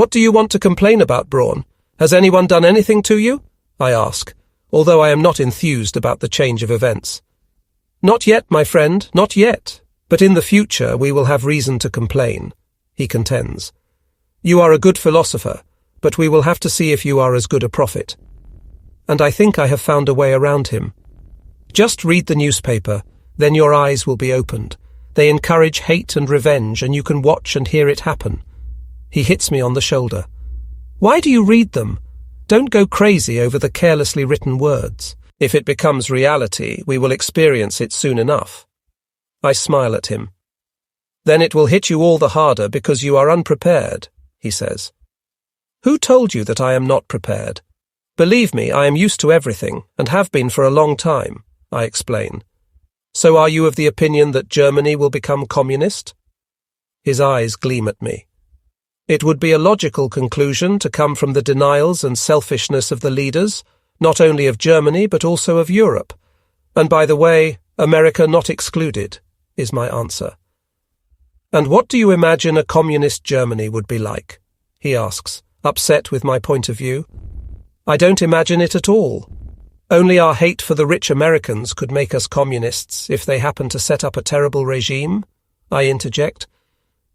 What do you want to complain about, Braun? Has anyone done anything to you? I ask, although I am not enthused about the change of events. Not yet, my friend, not yet. But in the future we will have reason to complain, he contends. You are a good philosopher, but we will have to see if you are as good a prophet. And I think I have found a way around him. Just read the newspaper, then your eyes will be opened. They encourage hate and revenge, and you can watch and hear it happen. He hits me on the shoulder. Why do you read them? Don't go crazy over the carelessly written words. If it becomes reality, we will experience it soon enough. I smile at him. Then it will hit you all the harder because you are unprepared, he says. Who told you that I am not prepared? Believe me, I am used to everything, and have been for a long time, I explain. So are you of the opinion that Germany will become communist? His eyes gleam at me. It would be a logical conclusion to come from the denials and selfishness of the leaders, not only of Germany but also of Europe. And by the way, America not excluded, is my answer. And what do you imagine a communist Germany would be like? He asks, upset with my point of view. I don't imagine it at all. Only our hate for the rich Americans could make us communists if they happen to set up a terrible regime, I interject.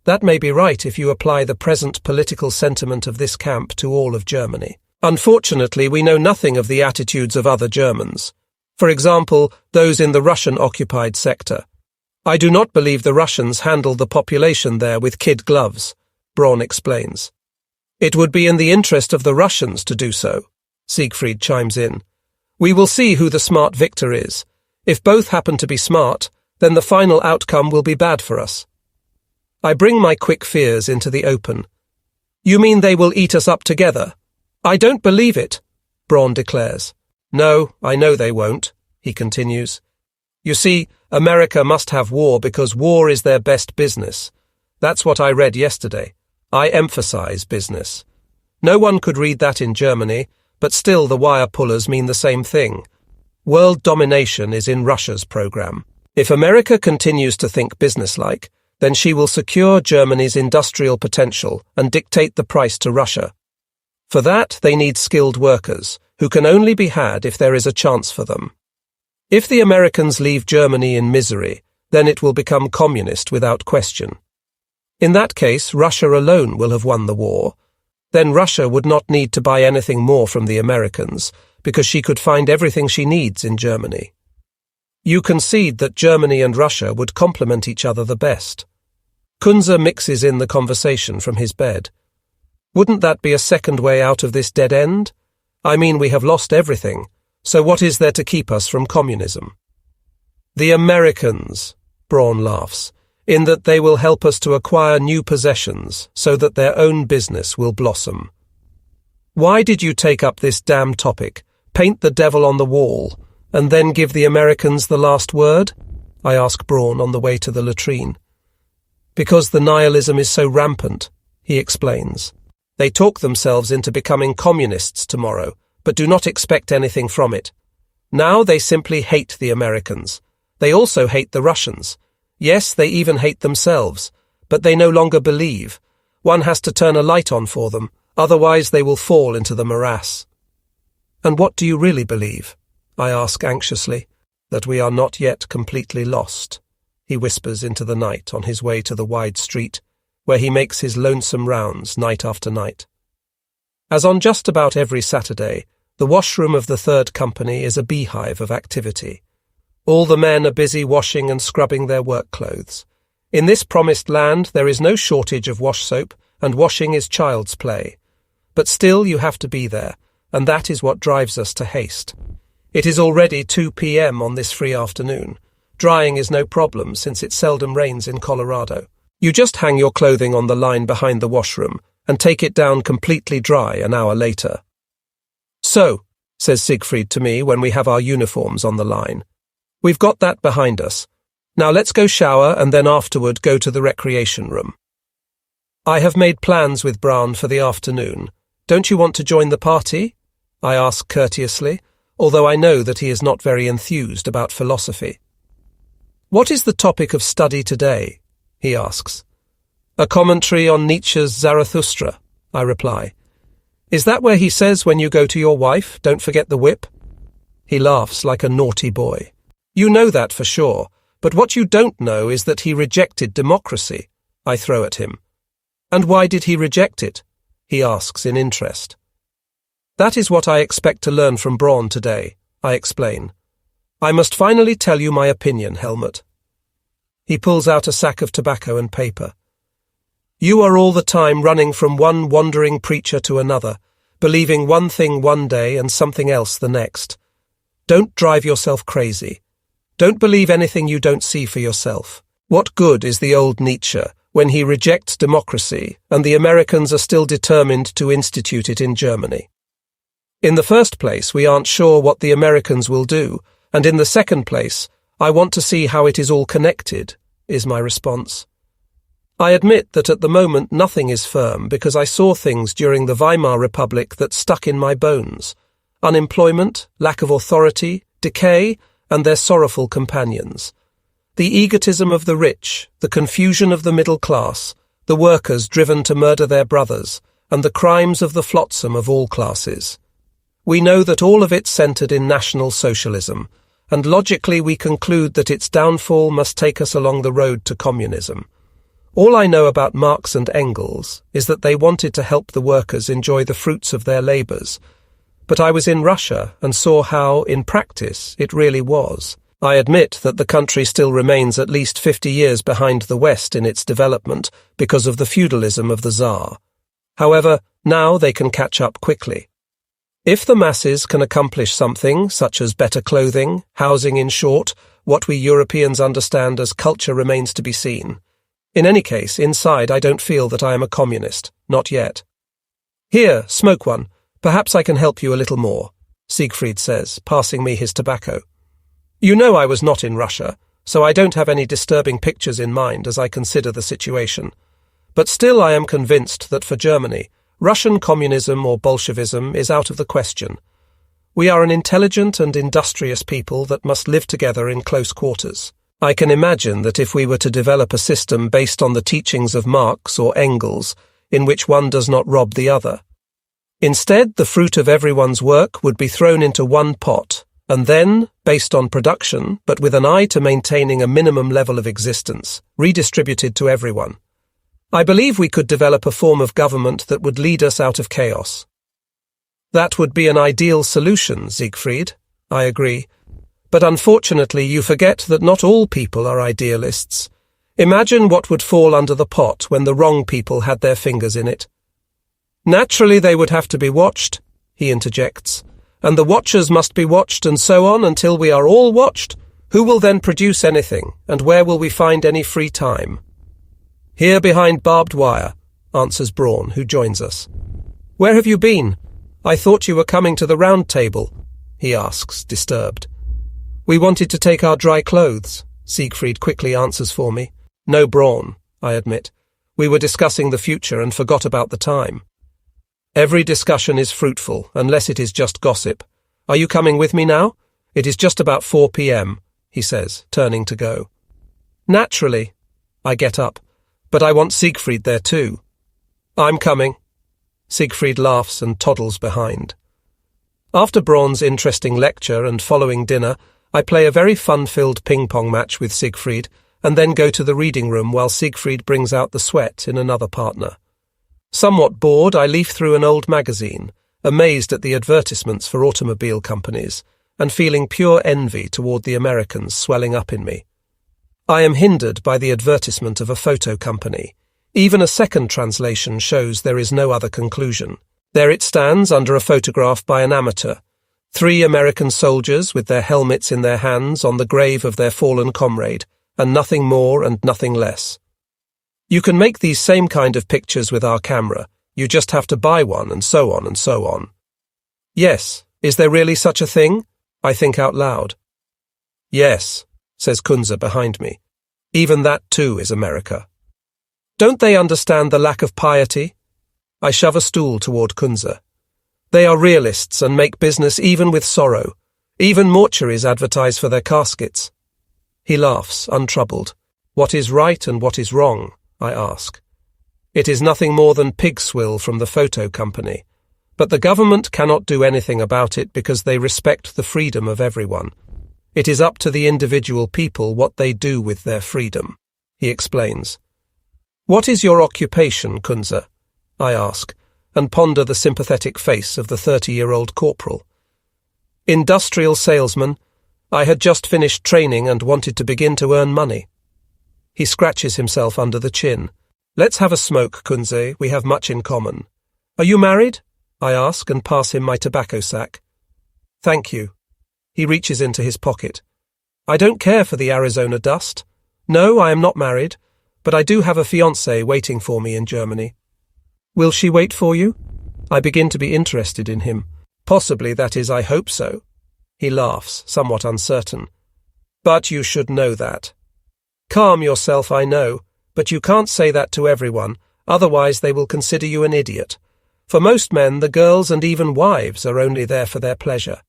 That may be right if you apply the present political sentiment of this camp to all of Germany. Unfortunately, we know nothing of the attitudes of other Germans. For example, those in the Russian-occupied sector. I do not believe the Russians handle the population there with kid gloves, Braun explains. It would be in the interest of the Russians to do so, Siegfried chimes in. We will see who the smart victor is. If both happen to be smart, then the final outcome will be bad for us. I bring my quick fears into the open. You mean they will eat us up together? I don't believe it, Braun declares. No, I know they won't, he continues. You see, America must have war because war is their best business. That's what I read yesterday. I emphasize business. No one could read that in Germany, but still the wire pullers mean the same thing. World domination is in Russia's program. If America continues to think businesslike, then she will secure Germany's industrial potential and dictate the price to Russia. For that, they need skilled workers, who can only be had if there is a chance for them. If the Americans leave Germany in misery, then it will become communist without question. In that case, Russia alone will have won the war. Then Russia would not need to buy anything more from the Americans, because she could find everything she needs in Germany. You concede that Germany and Russia would complement each other the best. Kunze mixes in the conversation from his bed. Wouldn't that be a second way out of this dead end? I mean, we have lost everything, so what is there to keep us from communism? The Americans, Braun laughs, in that they will help us to acquire new possessions so that their own business will blossom. Why did you take up this damn topic, paint the devil on the wall, and then give the Americans the last word? I ask Braun on the way to the latrine. Because the nihilism is so rampant, he explains. They talk themselves into becoming communists tomorrow, but do not expect anything from it. Now they simply hate the Americans. They also hate the Russians. Yes, they even hate themselves, but they no longer believe. One has to turn a light on for them, otherwise they will fall into the morass. And what do you really believe? I ask anxiously. That we are not yet completely lost, he whispers into the night on his way to the wide street, where he makes his lonesome rounds night after night. As on just about every Saturday, the washroom of the third company is a beehive of activity. All the men are busy washing and scrubbing their work clothes. In this promised land there is no shortage of wash soap, and washing is child's play. But still you have to be there, and that is what drives us to haste. It is already 2 p.m. on this free afternoon. Drying is no problem since it seldom rains in Colorado. You just hang your clothing on the line behind the washroom and take it down completely dry an hour later. So, says Siegfried to me when we have our uniforms on the line, we've got that behind us. Now let's go shower and then afterward go to the recreation room. I have made plans with Braun for the afternoon. Don't you want to join the party? I ask courteously, although I know that he is not very enthused about philosophy. What is the topic of study today? He asks. A commentary on Nietzsche's Zarathustra, I reply. Is that where he says when you go to your wife, don't forget the whip? He laughs like a naughty boy. You know that for sure, but what you don't know is that he rejected democracy, I throw at him. And why did he reject it? He asks in interest. That is what I expect to learn from Braun today, I explain. I must finally tell you my opinion, Helmut. He pulls out a sack of tobacco and paper. You are all the time running from one wandering preacher to another, believing one thing one day and something else the next. Don't drive yourself crazy. Don't believe anything you don't see for yourself. What good is the old Nietzsche when he rejects democracy and the Americans are still determined to institute it in Germany? In the first place, we aren't sure what the Americans will do, and in the second place, I want to see how it is all connected, is my response. I admit that at the moment nothing is firm because I saw things during the Weimar Republic that stuck in my bones. Unemployment, lack of authority, decay, and their sorrowful companions. The egotism of the rich, the confusion of the middle class, the workers driven to murder their brothers, and the crimes of the flotsam of all classes. We know that all of it centered in National Socialism, and logically we conclude that its downfall must take us along the road to communism. All I know about Marx and Engels is that they wanted to help the workers enjoy the fruits of their labours. But I was in Russia and saw how, in practice, it really was. I admit that the country still remains at least 50 years behind the West in its development because of the feudalism of the Tsar. However, now they can catch up quickly. If the masses can accomplish something, such as better clothing, housing in short, what we Europeans understand as culture remains to be seen. In any case, inside I don't feel that I am a communist, not yet. Here, smoke one. Perhaps I can help you a little more, Siegfried says, passing me his tobacco. You know I was not in Russia, so I don't have any disturbing pictures in mind as I consider the situation. But still I am convinced that for Germany, Russian communism or Bolshevism is out of the question. We are an intelligent and industrious people that must live together in close quarters. I can imagine that if we were to develop a system based on the teachings of Marx or Engels, in which one does not rob the other. Instead, the fruit of everyone's work would be thrown into one pot, and then, based on production, but with an eye to maintaining a minimum level of existence, redistributed to everyone. I believe we could develop a form of government that would lead us out of chaos. That would be an ideal solution, Siegfried. I agree. But unfortunately you forget that not all people are idealists. Imagine what would fall under the pot when the wrong people had their fingers in it. Naturally they would have to be watched, he interjects, and the watchers must be watched and so on until we are all watched. Who will then produce anything, and where will we find any free time? Here behind barbed wire, answers Braun, who joins us. Where have you been? I thought you were coming to the round table, he asks, disturbed. We wanted to take our dry clothes, Siegfried quickly answers for me. No, Braun, I admit. We were discussing the future and forgot about the time. Every discussion is fruitful, unless it is just gossip. Are you coming with me now? It is just about 4 p.m., he says, turning to go. Naturally. I get up. But I want Siegfried there too. I'm coming. Siegfried laughs and toddles behind. After Braun's interesting lecture and following dinner, I play a very fun-filled ping-pong match with Siegfried and then go to the reading room while Siegfried brings out the sweat in another partner. Somewhat bored, I leaf through an old magazine, amazed at the advertisements for automobile companies and feeling pure envy toward the Americans swelling up in me. I am hindered by the advertisement of a photo company. Even a second translation shows there is no other conclusion. There it stands under a photograph by an amateur. 3 American soldiers with their helmets in their hands on the grave of their fallen comrade, and nothing more and nothing less. You can make these same kind of pictures with our camera. You just have to buy one and so on and so on. Yes, is there really such a thing? I think out loud. Yes, says Kunze behind me. Even that too is America. Don't they understand the lack of piety? I shove a stool toward Kunze. They are realists and make business even with sorrow. Even mortuaries advertise for their caskets. He laughs, untroubled. What is right and what is wrong? I ask. It is nothing more than pig swill from the photo company. But the government cannot do anything about it because they respect the freedom of everyone. It is up to the individual people what they do with their freedom, he explains. What is your occupation, Kunze? I ask, and ponder the sympathetic face of the 30-year-old corporal. Industrial salesman. I had just finished training and wanted to begin to earn money. He scratches himself under the chin. Let's have a smoke, Kunze. We have much in common. Are you married? I ask and pass him my tobacco sack. Thank you. He reaches into his pocket. I don't care for the Arizona dust. No, I am not married, but I do have a fiancée waiting for me in Germany. Will she wait for you? I begin to be interested in him. Possibly, that is, I hope so. He laughs, somewhat uncertain. But you should know that. Calm yourself, I know, but you can't say that to everyone, otherwise they will consider you an idiot. For most men, the girls and even wives are only there for their pleasure.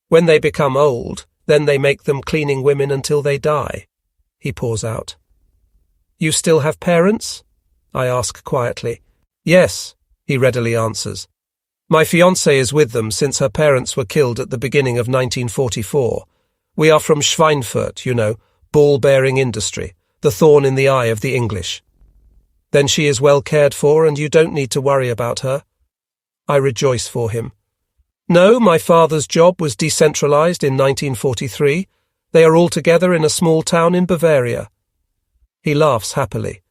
When they become old, then they make them cleaning women until they die. He pours out. You still have parents? I ask quietly. Yes, he readily answers. My fiancée is with them since her parents were killed at the beginning of 1944. We are from Schweinfurt, you know, ball-bearing industry, the thorn in the eye of the English. Then she is well cared for and you don't need to worry about her. I rejoice for him. No, my father's job was decentralized in 1943. They are all together in a small town in Bavaria. He laughs happily.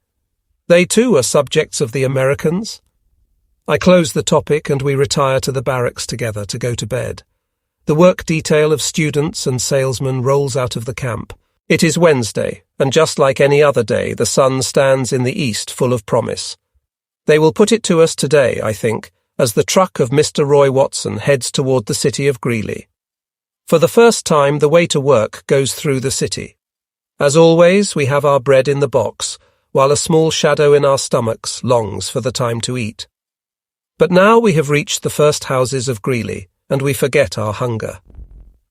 They too are subjects of the Americans. I close the topic and we retire to the barracks together to go to bed. The work detail of students and salesmen rolls out of the camp. It is Wednesday, and just like any other day, the sun stands in the east full of promise. They will put it to us today, I think, as the truck of Mr. Roy Watson heads toward the city of Greeley. For the first time, the way to work goes through the city. As always, we have our bread in the box, while a small shadow in our stomachs longs for the time to eat. But now we have reached the first houses of Greeley, and we forget our hunger.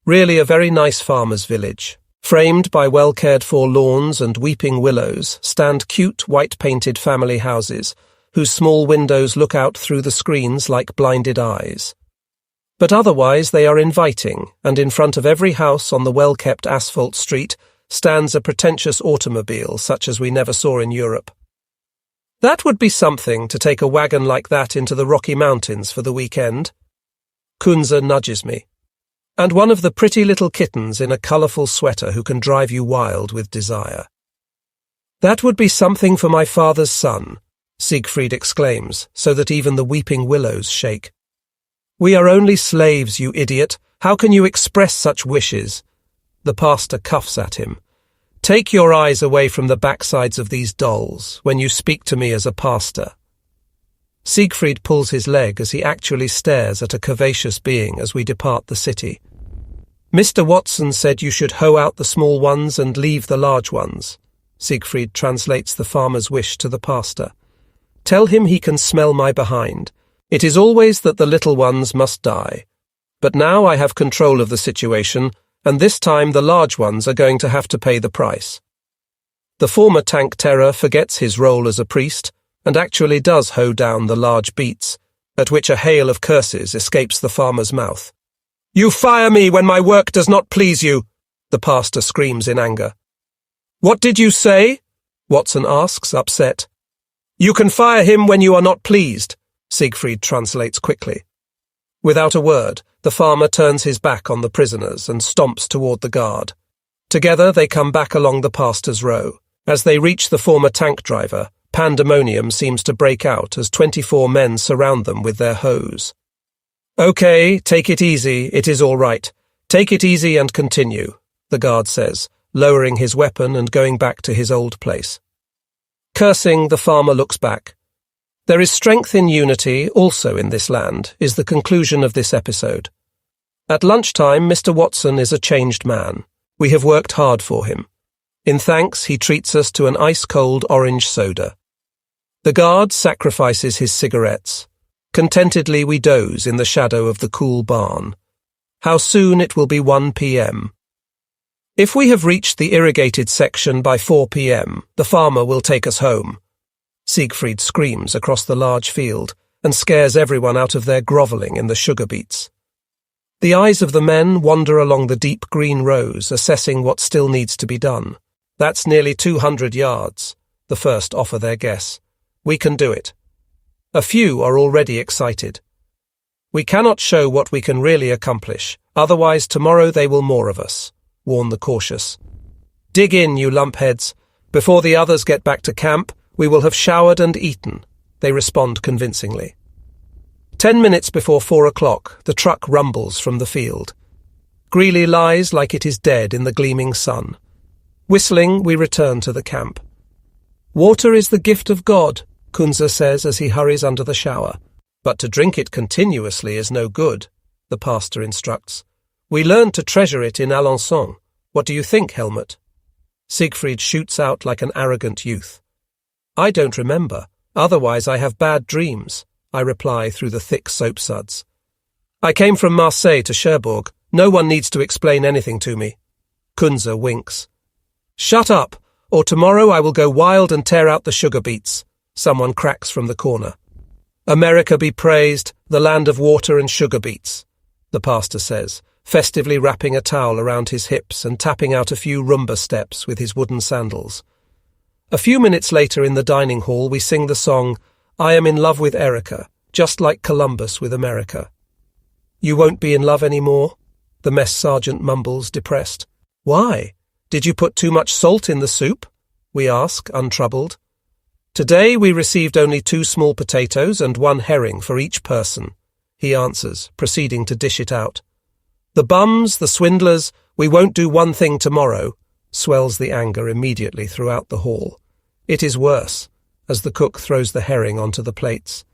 Really a very nice farmer's village. Framed by well-cared-for lawns and weeping willows stand cute white-painted family houses, whose small windows look out through the screens like blinded eyes. But otherwise they are inviting, and in front of every house on the well-kept asphalt street stands a pretentious automobile such as we never saw in Europe. That would be something to take a wagon like that into the Rocky Mountains for the weekend. Kunze nudges me. And one of the pretty little kittens in a colourful sweater who can drive you wild with desire. That would be something for my father's son, Siegfried exclaims, so that even the weeping willows shake. We are only slaves, you idiot. How can you express such wishes? The pastor cuffs at him. Take your eyes away from the backsides of these dolls when you speak to me as a pastor. Siegfried pulls his leg as he actually stares at a curvaceous being as we depart the city. Mr. Watson said you should hoe out the small ones and leave the large ones. Siegfried translates the farmer's wish to the pastor. Tell him he can smell my behind. It is always that the little ones must die. But now I have control of the situation, and this time the large ones are going to have to pay the price. The former tank terror forgets his role as a priest, and actually does hoe down the large beets, at which a hail of curses escapes the farmer's mouth. You fire me when my work does not please you, the pastor screams in anger. What did you say? Watson asks, upset. You can fire him when you are not pleased, Siegfried translates quickly. Without a word, the farmer turns his back on the prisoners and stomps toward the guard. Together they come back along the pastor's row. As they reach the former tank driver, pandemonium seems to break out as 24 men surround them with their hoes. Okay, take it easy, it is all right. Take it easy and continue, the guard says, lowering his weapon and going back to his old place. Cursing, the farmer looks back. There is strength in unity also in this land, is the conclusion of this episode. At lunchtime, Mr. Watson is a changed man. We have worked hard for him. In thanks, he treats us to an ice-cold orange soda. The guard sacrifices his cigarettes. Contentedly we doze in the shadow of the cool barn. How soon it will be 1 p.m. If we have reached the irrigated section by 4 p.m., the farmer will take us home. Siegfried screams across the large field and scares everyone out of their grovelling in the sugar beets. The eyes of the men wander along the deep green rows, assessing what still needs to be done. That's nearly 200 yards, the first offer their guess. We can do it. A few are already excited. We cannot show what we can really accomplish, otherwise tomorrow they will more of us, warn the cautious. Dig in, you lumpheads. Before the others get back to camp, we will have showered and eaten, they respond convincingly. 10 minutes before 4 o'clock, the truck rumbles from the field. Greeley lies like it is dead in the gleaming sun. Whistling, we return to the camp. Water is the gift of God, Kunze says as he hurries under the shower. But to drink it continuously is no good, the pastor instructs. We learned to treasure it in Alençon. What do you think, Helmut? Siegfried shoots out like an arrogant youth. I don't remember, otherwise I have bad dreams, I reply through the thick soapsuds. I came from Marseille to Cherbourg. No one needs to explain anything to me. Kunze winks. Shut up, or tomorrow I will go wild and tear out the sugar beets, someone cracks from the corner. America be praised, the land of water and sugar beets, the pastor says, festively wrapping a towel around his hips and tapping out a few rumba steps with his wooden sandals. A few minutes later in the dining hall we sing the song, I am in love with Erica, just like Columbus with America. You won't be in love anymore? The mess sergeant mumbles, depressed. Why? Did you put too much salt in the soup? We ask, untroubled. Today we received only 2 small potatoes and 1 herring for each person, he answers, proceeding to dish it out. The bums, the swindlers, we won't do one thing tomorrow, swells the anger immediately throughout the hall. It is worse, as the cook throws the herring onto the plates.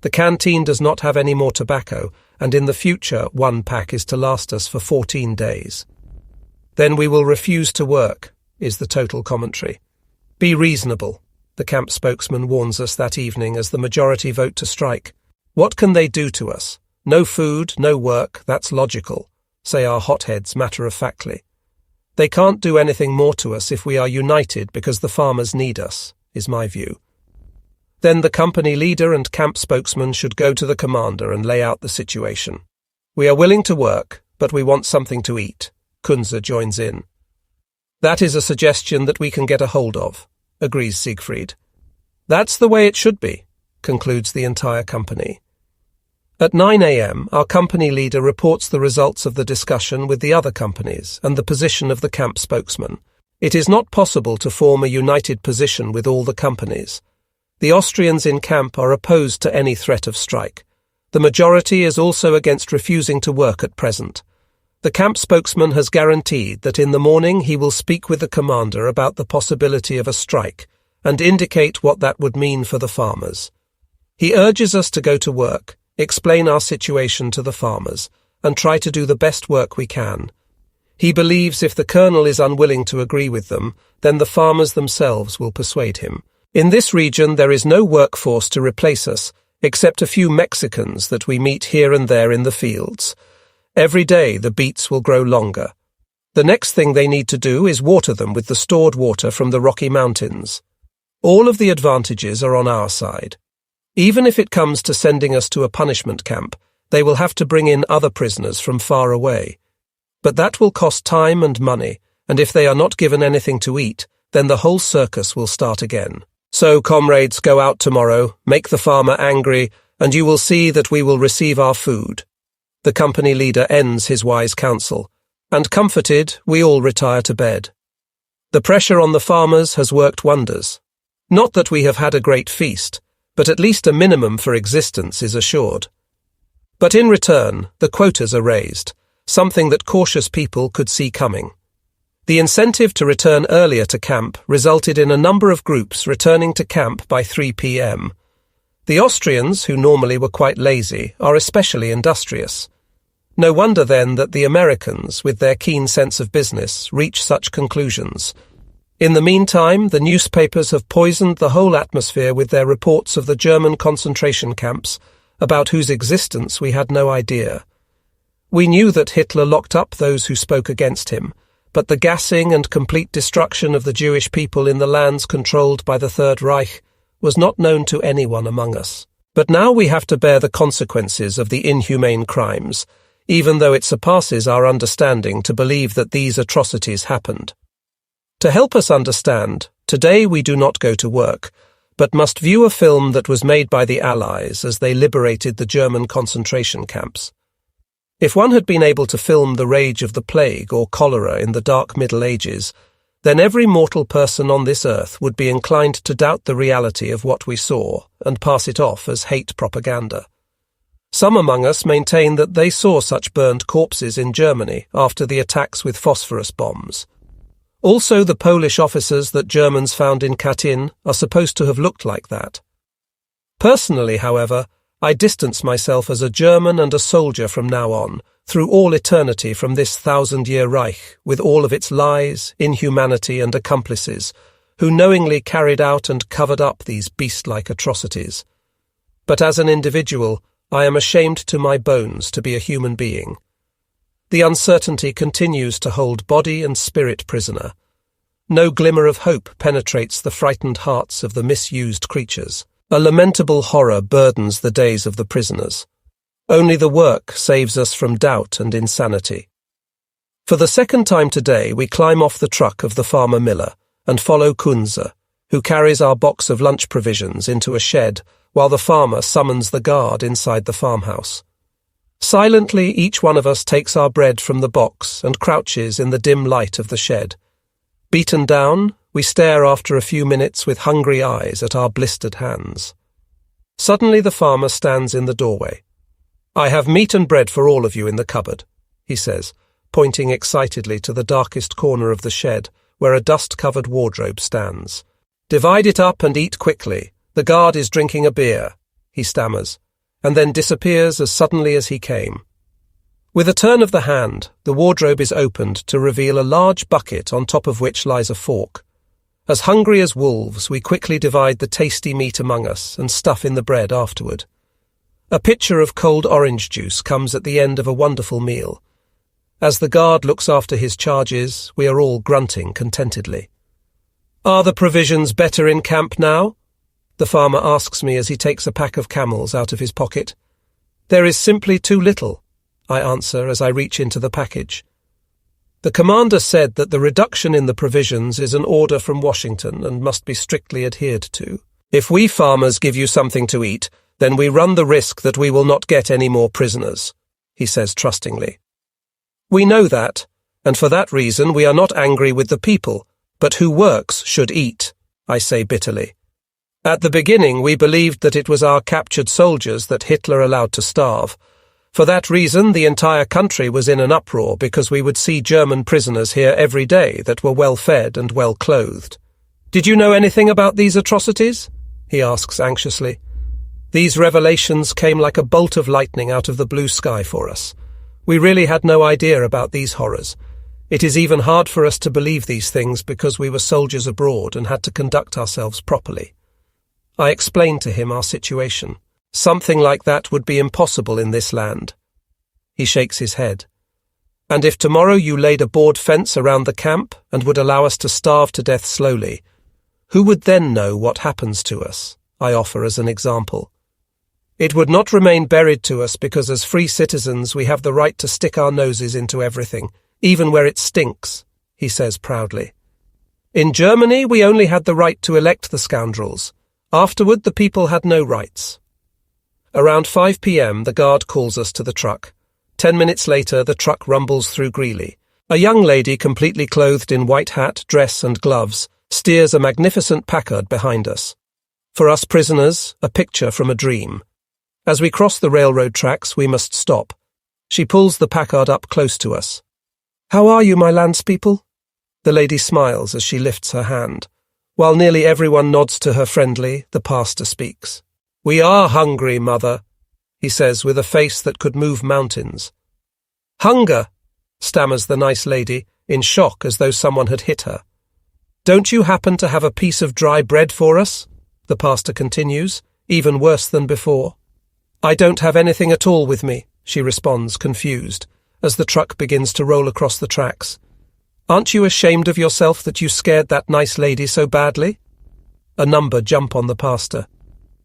The canteen does not have any more tobacco, and in the future 1 pack is to last us for 14 days. Then we will refuse to work, is the total commentary. Be reasonable, the camp spokesman warns us that evening as the majority vote to strike. What can they do to us? No food, no work, that's logical, say our hotheads matter-of-factly. They can't do anything more to us if we are united because the farmers need us, is my view. Then the company leader and camp spokesman should go to the commander and lay out the situation. We are willing to work, but we want something to eat, Kunze joins in. That is a suggestion that we can get a hold of, agrees Siegfried. That's the way it should be, concludes the entire company. At 9 a.m., our company leader reports the results of the discussion with the other companies and the position of the camp spokesman. It is not possible to form a united position with all the companies. The Austrians in camp are opposed to any threat of strike. The majority is also against refusing to work at present. The camp spokesman has guaranteed that in the morning he will speak with the commander about the possibility of a strike and indicate what that would mean for the farmers. He urges us to go to work, explain our situation to the farmers, and try to do the best work we can. He believes if the colonel is unwilling to agree with them, then the farmers themselves will persuade him. In this region there is no workforce to replace us, except a few Mexicans that we meet here and there in the fields. Every day the beets will grow longer. The next thing they need to do is water them with the stored water from the Rocky Mountains. All of the advantages are on our side. Even if it comes to sending us to a punishment camp, they will have to bring in other prisoners from far away. But that will cost time and money, and if they are not given anything to eat, then the whole circus will start again. So, comrades, go out tomorrow, make the farmer angry, and you will see that we will receive our food. The company leader ends his wise counsel, and comforted, we all retire to bed. The pressure on the farmers has worked wonders. Not that we have had a great feast, but at least a minimum for existence is assured. But in return, the quotas are raised, something that cautious people could see coming. The incentive to return earlier to camp resulted in a number of groups returning to camp by 3 p.m. The Austrians, who normally were quite lazy, are especially industrious. No wonder then that the Americans, with their keen sense of business, reach such conclusions. In the meantime, the newspapers have poisoned the whole atmosphere with their reports of the German concentration camps, about whose existence we had no idea. We knew that Hitler locked up those who spoke against him, but the gassing and complete destruction of the Jewish people in the lands controlled by the Third Reich was not known to anyone among us. But now we have to bear the consequences of the inhumane crimes, even though it surpasses our understanding to believe that these atrocities happened. To help us understand, today we do not go to work, but must view a film that was made by the Allies as they liberated the German concentration camps. If one had been able to film the rage of the plague or cholera in the dark Middle Ages, then every mortal person on this earth would be inclined to doubt the reality of what we saw and pass it off as hate propaganda. Some among us maintain that they saw such burned corpses in Germany after the attacks with phosphorus bombs. Also, the Polish officers that Germans found in Katyn are supposed to have looked like that. Personally, however, I distance myself as a German and a soldier from now on, through all eternity from this 1,000-year Reich, with all of its lies, inhumanity and accomplices, who knowingly carried out and covered up these beast-like atrocities. But as an individual, I am ashamed to my bones to be a human being. The uncertainty continues to hold body and spirit prisoner. No glimmer of hope penetrates the frightened hearts of the misused creatures. A lamentable horror burdens the days of the prisoners. Only the work saves us from doubt and insanity. For the second time today, we climb off the truck of the farmer Miller and follow Kunze, who carries our box of lunch provisions into a shed while the farmer summons the guard inside the farmhouse. Silently, each one of us takes our bread from the box and crouches in the dim light of the shed. Beaten down, we stare after a few minutes with hungry eyes at our blistered hands. Suddenly the farmer stands in the doorway. "I have meat and bread for all of you in the cupboard," he says, pointing excitedly to the darkest corner of the shed, where a dust-covered wardrobe stands. "Divide it up and eat quickly. The guard is drinking a beer," he stammers, and then disappears as suddenly as he came. With a turn of the hand, the wardrobe is opened to reveal a large bucket on top of which lies a fork. As hungry as wolves, we quickly divide the tasty meat among us and stuff in the bread afterward. A pitcher of cold orange juice comes at the end of a wonderful meal. As the guard looks after his charges, we are all grunting contentedly. "Are the provisions better in camp now?" the farmer asks me as he takes a pack of Camels out of his pocket. "There is simply too little," I answer as I reach into the package. The commander said that the reduction in the provisions is an order from Washington and must be strictly adhered to. "If we farmers give you something to eat, then we run the risk that we will not get any more prisoners," he says trustingly. "We know that, and for that reason we are not angry with the people, but who works should eat," I say bitterly. "At the beginning we believed that it was our captured soldiers that Hitler allowed to starve. For that reason the entire country was in an uproar because we would see German prisoners here every day that were well fed and well clothed." "Did you know anything about these atrocities?" he asks anxiously. These revelations came like a bolt of lightning out of the blue sky for us. We really had no idea about these horrors. It is even hard for us to believe these things because we were soldiers abroad and had to conduct ourselves properly. I explained to him our situation. Something like that would be impossible in this land. He shakes his head. "And if tomorrow you laid a board fence around the camp and would allow us to starve to death slowly, who would then know what happens to us?" I offer as an example. "It would not remain buried to us because as free citizens we have the right to stick our noses into everything, even where it stinks," he says proudly. "In Germany we only had the right to elect the scoundrels. Afterward, the people had no rights." Around 5 p.m, the guard calls us to the truck. 10 minutes later, the truck rumbles through Greeley. A young lady, completely clothed in white hat, dress and gloves, steers a magnificent Packard behind us. For us prisoners, a picture from a dream. As we cross the railroad tracks, we must stop. She pulls the Packard up close to us. "How are you, my landspeople?" The lady smiles as she lifts her hand. While nearly everyone nods to her friendly, the pastor speaks. "We are hungry, mother," he says with a face that could move mountains. "Hunger," stammers the nice lady, in shock as though someone had hit her. "Don't you happen to have a piece of dry bread for us?" the pastor continues, even worse than before. "I don't have anything at all with me," she responds, confused, as the truck begins to roll across the tracks. "Aren't you ashamed of yourself that you scared that nice lady so badly?" A number jump on the pastor.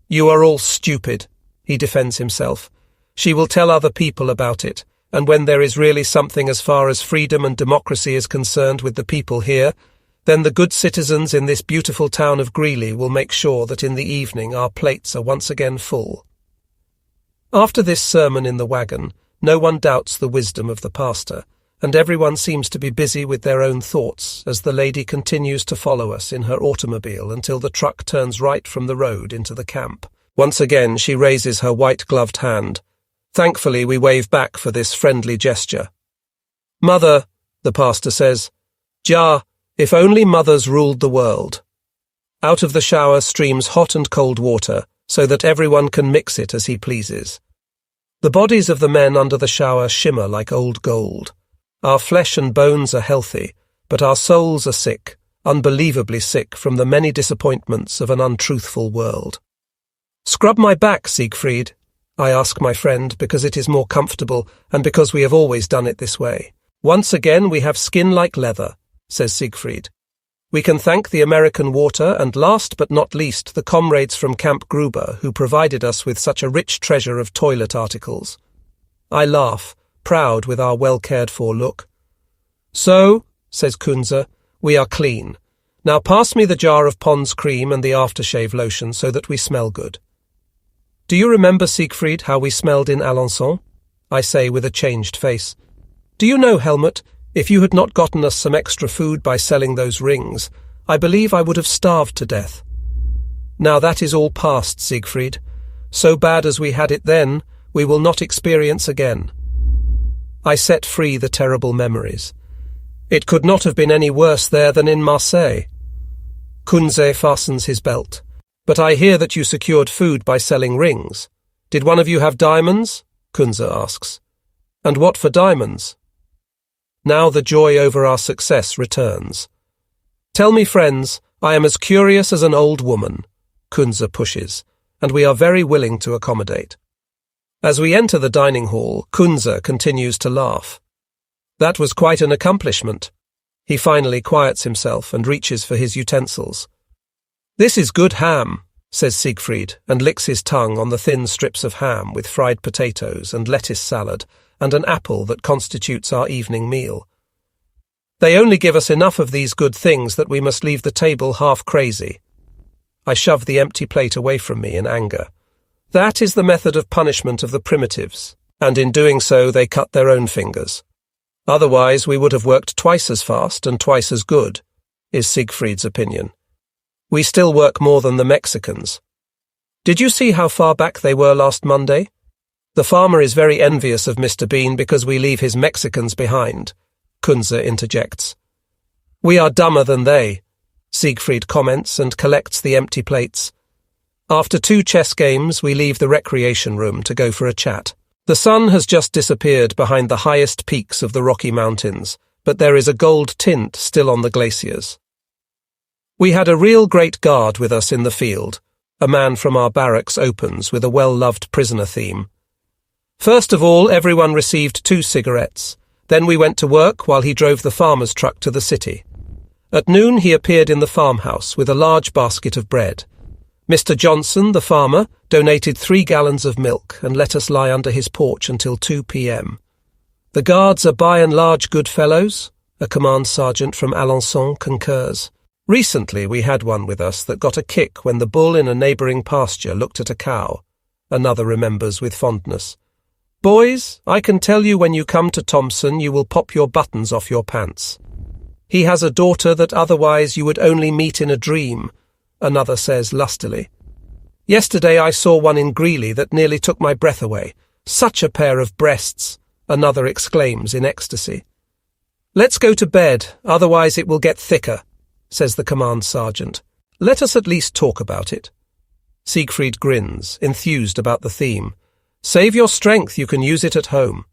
You are all stupid, he defends himself. She will tell other people about it, and when there is really something as far as freedom and democracy is concerned with the people here, then the good citizens in this beautiful town of Greeley will make sure that in the evening our plates are once again full. After this sermon in the wagon, no one doubts the wisdom of the pastor, and everyone seems to be busy with their own thoughts as the lady continues to follow us in her automobile until the truck turns right from the road into the camp. Once again she raises her white-gloved hand. Thankfully we wave back for this friendly gesture. Mother, the pastor says, Ja, if only mothers ruled the world. Out of the shower streams hot and cold water, so that everyone can mix it as he pleases. The bodies of the men under the shower shimmer like old gold. Our flesh and bones are healthy, but our souls are sick, unbelievably sick from the many disappointments of an untruthful world. Scrub my back, Siegfried, I ask my friend, because it is more comfortable and because we have always done it this way. Once again we have skin like leather, says Siegfried. We can thank the American water and last but not least the comrades from Camp Gruber who provided us with such a rich treasure of toilet articles. I laugh, proud with our well-cared-for look. So, says Kunze, we are clean. Now pass me the jar of Pond's cream and the aftershave lotion so that we smell good. Do you remember, Siegfried, how we smelled in Alençon? I say with a changed face. Do you know, Helmut, if you had not gotten us some extra food by selling those rings, I believe I would have starved to death. Now that is all past, Siegfried. So bad as we had it then, we will not experience again. I set free the terrible memories. It could not have been any worse there than in Marseille. Kunze fastens his belt. But I hear that you secured food by selling rings. Did one of you have diamonds? Kunze asks. And what for diamonds? Now the joy over our success returns. Tell me, friends, I am as curious as an old woman, Kunze pushes, and we are very willing to accommodate. As we enter the dining hall, Kunze continues to laugh. That was quite an accomplishment. He finally quiets himself and reaches for his utensils. This is good ham, says Siegfried, and licks his tongue on the thin strips of ham with fried potatoes and lettuce salad and an apple that constitutes our evening meal. They only give us enough of these good things that we must leave the table half crazy. I shove the empty plate away from me in anger. That is the method of punishment of the primitives, and in doing so they cut their own fingers. Otherwise we would have worked twice as fast and twice as good, is Siegfried's opinion. We still work more than the Mexicans. Did you see how far back they were last Monday? The farmer is very envious of Mr. Bean because we leave his Mexicans behind, Kunze interjects. We are dumber than they, Siegfried comments and collects the empty plates. After 2 chess games, we leave the recreation room to go for a chat. The sun has just disappeared behind the highest peaks of the Rocky Mountains, but there is a gold tint still on the glaciers. We had a real great guard with us in the field. A man from our barracks opens with a well-loved prisoner theme. First of all, everyone received 2 cigarettes. Then we went to work while he drove the farmer's truck to the city. At noon he appeared in the farmhouse with a large basket of bread. Mr. Johnson, the farmer, donated 3 gallons of milk and let us lie under his porch until 2 p.m. The guards are by and large good fellows, a command sergeant from Alençon concurs. Recently we had one with us that got a kick when the bull in a neighbouring pasture looked at a cow, another remembers with fondness. Boys, I can tell you when you come to Thompson you will pop your buttons off your pants. He has a daughter that otherwise you would only meet in a dream, another says lustily. Yesterday I saw one in Greeley that nearly took my breath away. Such a pair of breasts, another exclaims in ecstasy. Let's go to bed, otherwise it will get thicker, says the command sergeant. Let us at least talk about it. Siegfried grins, enthused about the theme. Save your strength, you can use it at home.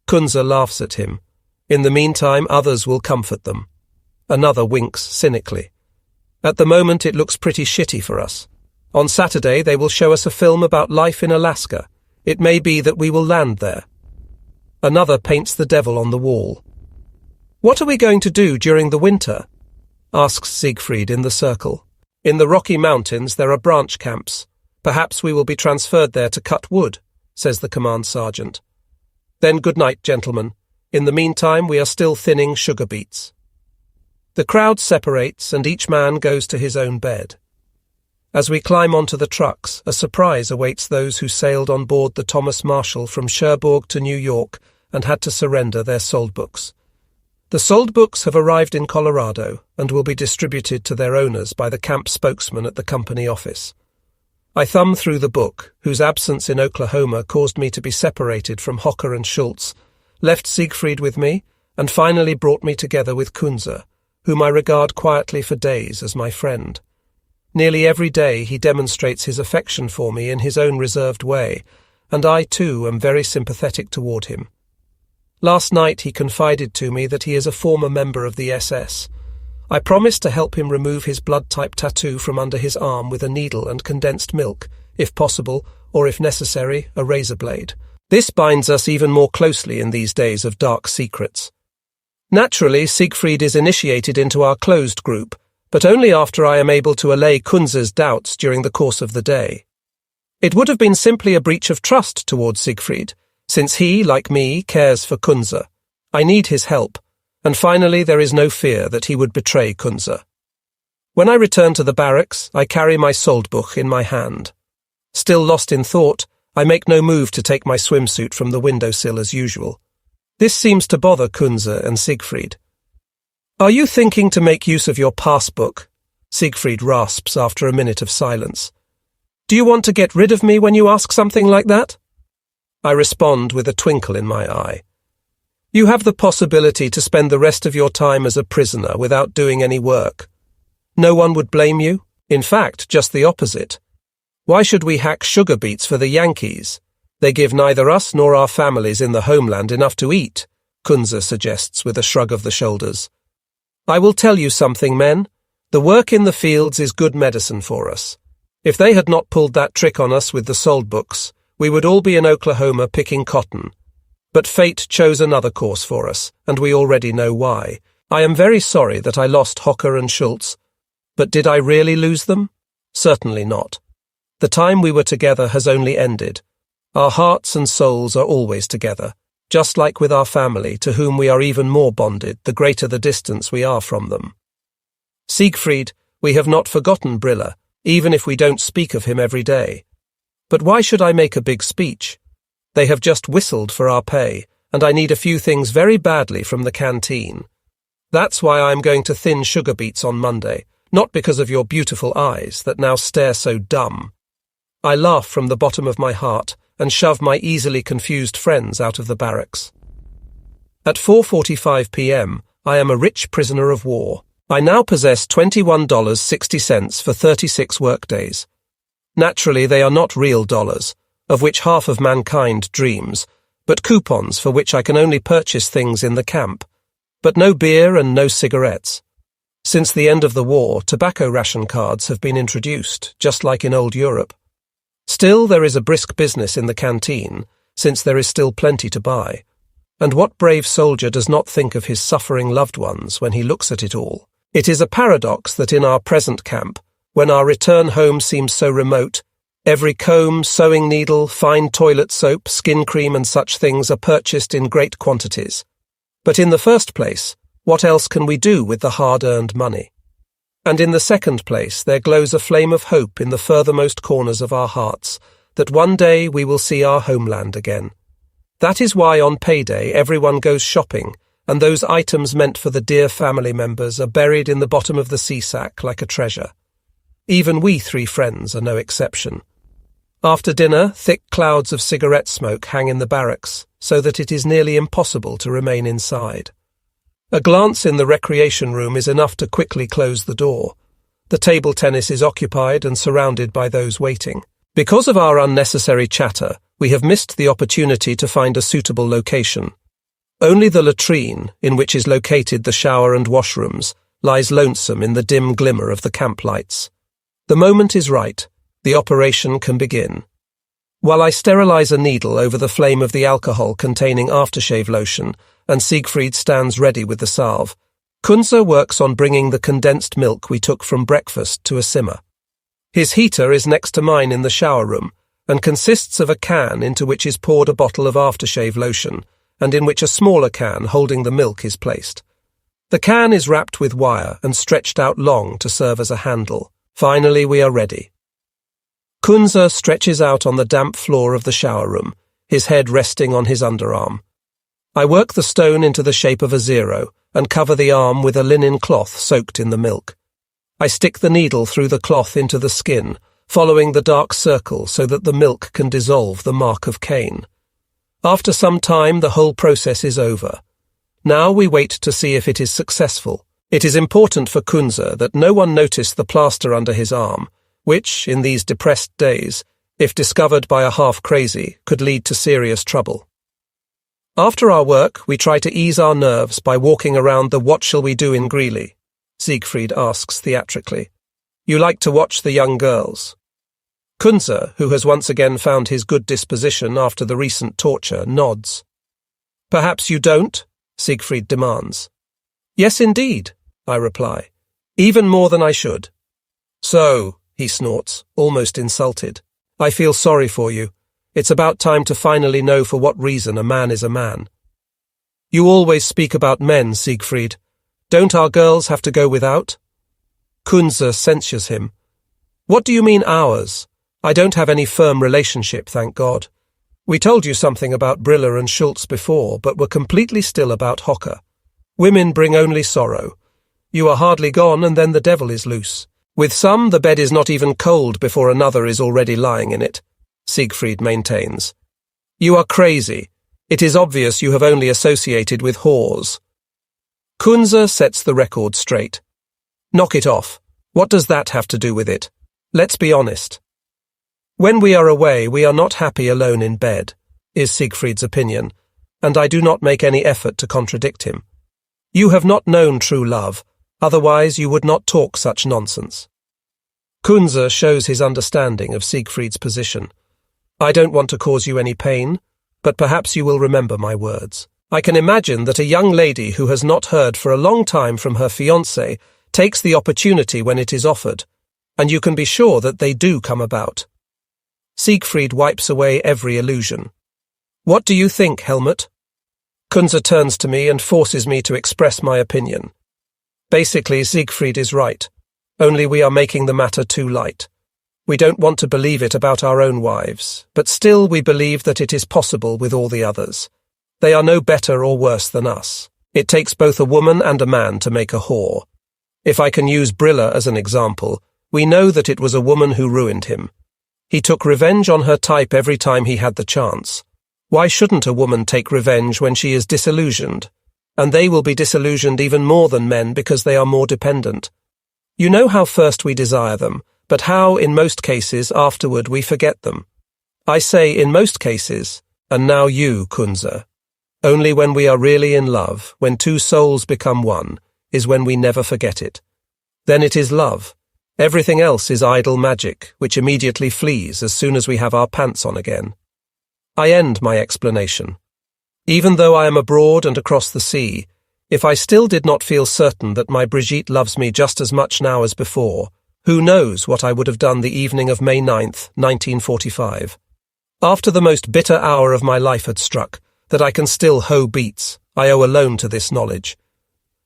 Kunze laughs at him. In the meantime, others will comfort them. Another winks cynically. At the moment it looks pretty shitty for us. On Saturday they will show us a film about life in Alaska. It may be that we will land there. Another paints the devil on the wall. What are we going to do during the winter? Asks Siegfried in the circle. In the Rocky Mountains there are branch camps. Perhaps we will be transferred there to cut wood, says the command sergeant. Then good night, gentlemen. In the meantime, we are still thinning sugar beets. The crowd separates and each man goes to his own bed. As we climb onto the trucks, a surprise awaits those who sailed on board the Thomas Marshall from Cherbourg to New York and had to surrender their sold books. The sold books have arrived in Colorado and will be distributed to their owners by the camp spokesman at the company office. I thumb through the book, whose absence in Oklahoma caused me to be separated from Hocker and Schultz, left Siegfried with me, and finally brought me together with Kunze, whom I regard quietly for days as my friend. Nearly every day he demonstrates his affection for me in his own reserved way, and I too am very sympathetic toward him. Last night he confided to me that he is a former member of the SS. I promised to help him remove his blood-type tattoo from under his arm with a needle and condensed milk, if possible, or if necessary, a razor blade. This binds us even more closely in these days of dark secrets. Naturally, Siegfried is initiated into our closed group, but only after I am able to allay Kunze's doubts during the course of the day. It would have been simply a breach of trust towards Siegfried, since he, like me, cares for Kunze. I need his help, and finally there is no fear that he would betray Kunze. When I return to the barracks, I carry my Soldbuch in my hand. Still lost in thought, I make no move to take my swimsuit from the windowsill as usual. This seems to bother Kunze and Siegfried. "Are you thinking to make use of your passbook?" Siegfried rasps after a minute of silence. "Do you want to get rid of me when you ask something like that?" I respond with a twinkle in my eye. "You have the possibility to spend the rest of your time as a prisoner without doing any work. No one would blame you. In fact, just the opposite. Why should we hack sugar beets for the Yankees? They give neither us nor our families in the homeland enough to eat," Kunze suggests with a shrug of the shoulders. "I will tell you something, men. The work in the fields is good medicine for us. If they had not pulled that trick on us with the sold books, we would all be in Oklahoma picking cotton. But fate chose another course for us, and we already know why. I am very sorry that I lost Hocker and Schultz. But did I really lose them? Certainly not. The time we were together has only ended. Our hearts and souls are always together, just like with our family, to whom we are even more bonded the greater the distance we are from them. Siegfried, we have not forgotten Brille, even if we don't speak of him every day. But why should I make a big speech? They have just whistled for our pay, and I need a few things very badly from the canteen. That's why I am going to thin sugar beets on Monday, not because of your beautiful eyes that now stare so dumb. I laugh from the bottom of my heart and shove my easily confused friends out of the barracks. At 4:45 p.m., I am a rich prisoner of war. I now possess $21.60 for 36 workdays. Naturally, they are not real dollars, of which half of mankind dreams, but coupons for which I can only purchase things in the camp. But no beer and no cigarettes. Since the end of the war, tobacco ration cards have been introduced, just like in old Europe. Still, there is a brisk business in the canteen, since there is still plenty to buy. And what brave soldier does not think of his suffering loved ones when he looks at it all? It is a paradox that in our present camp, when our return home seems so remote, every comb, sewing needle, fine toilet soap, skin cream and such things are purchased in great quantities. But in the first place, what else can we do with the hard-earned money? And in the second place, there glows a flame of hope in the furthermost corners of our hearts, that one day we will see our homeland again. That is why on payday everyone goes shopping, and those items meant for the dear family members are buried in the bottom of the sea sack like a treasure. Even we three friends are no exception. After dinner, thick clouds of cigarette smoke hang in the barracks, so that it is nearly impossible to remain inside. A glance in the recreation room is enough to quickly close the door. The table tennis is occupied and surrounded by those waiting. Because of our unnecessary chatter, we have missed the opportunity to find a suitable location. Only the latrine, in which is located the shower and washrooms, lies lonesome in the dim glimmer of the camp lights. The moment is right. The operation can begin. While I sterilize a needle over the flame of the alcohol-containing aftershave lotion, and Siegfried stands ready with the salve, Kunze works on bringing the condensed milk we took from breakfast to a simmer. His heater is next to mine in the shower room and consists of a can into which is poured a bottle of aftershave lotion and in which a smaller can holding the milk is placed. The can is wrapped with wire and stretched out long to serve as a handle. Finally, we are ready. Kunze stretches out on the damp floor of the shower room, his head resting on his underarm. I work the stone into the shape of a zero and cover the arm with a linen cloth soaked in the milk. I stick the needle through the cloth into the skin, following the dark circle so that the milk can dissolve the mark of Cain. After some time, the whole process is over. Now we wait to see if it is successful. It is important for Kunze that no one notice the plaster under his arm, which, in these depressed days, if discovered by a half-crazy, could lead to serious trouble. After our work, we try to ease our nerves by walking around the "What shall we do in Greeley?" Siegfried asks theatrically. You like to watch the young girls. Kunze, who has once again found his good disposition after the recent torture, nods. Perhaps you don't? Siegfried demands. Yes, indeed, I reply. Even more than I should. So, he snorts, almost insulted. I feel sorry for you. It's about time to finally know for what reason a man is a man. You always speak about men, Siegfried. Don't our girls have to go without? Kunze censures him. What do you mean ours? I don't have any firm relationship, thank God. We told you something about Briller and Schultz before, but were completely still about Hocker. Women bring only sorrow. You are hardly gone and then the devil is loose. With some, the bed is not even cold before another is already lying in it, Siegfried maintains. You are crazy. It is obvious you have only associated with whores. Kunze sets the record straight. Knock it off. What does that have to do with it? Let's be honest. When we are away, we are not happy alone in bed, is Siegfried's opinion, and I do not make any effort to contradict him. You have not known true love, otherwise you would not talk such nonsense. Kunze shows his understanding of Siegfried's position. I don't want to cause you any pain, but perhaps you will remember my words. I can imagine that a young lady who has not heard for a long time from her fiancé takes the opportunity when it is offered, and you can be sure that they do come about. Siegfried wipes away every illusion. What do you think, Helmut? Kunze turns to me and forces me to express my opinion. Basically, Siegfried is right, only we are making the matter too light. We don't want to believe it about our own wives, but still we believe that it is possible with all the others. They are no better or worse than us. It takes both a woman and a man to make a whore. If I can use Briller as an example, we know that it was a woman who ruined him. He took revenge on her type every time he had the chance. Why shouldn't a woman take revenge when she is disillusioned? And they will be disillusioned even more than men because they are more dependent. You know how first we desire them, but how, in most cases, afterward we forget them. I say in most cases, and now you, Kunze. Only when we are really in love, when two souls become one, is when we never forget it. Then it is love. Everything else is idle magic, which immediately flees as soon as we have our pants on again. I end my explanation. Even though I am abroad and across the sea, if I still did not feel certain that my Brigitte loves me just as much now as before, who knows what I would have done the evening of May 9th, 1945. After the most bitter hour of my life had struck, that I can still hoe beats, I owe alone to this knowledge.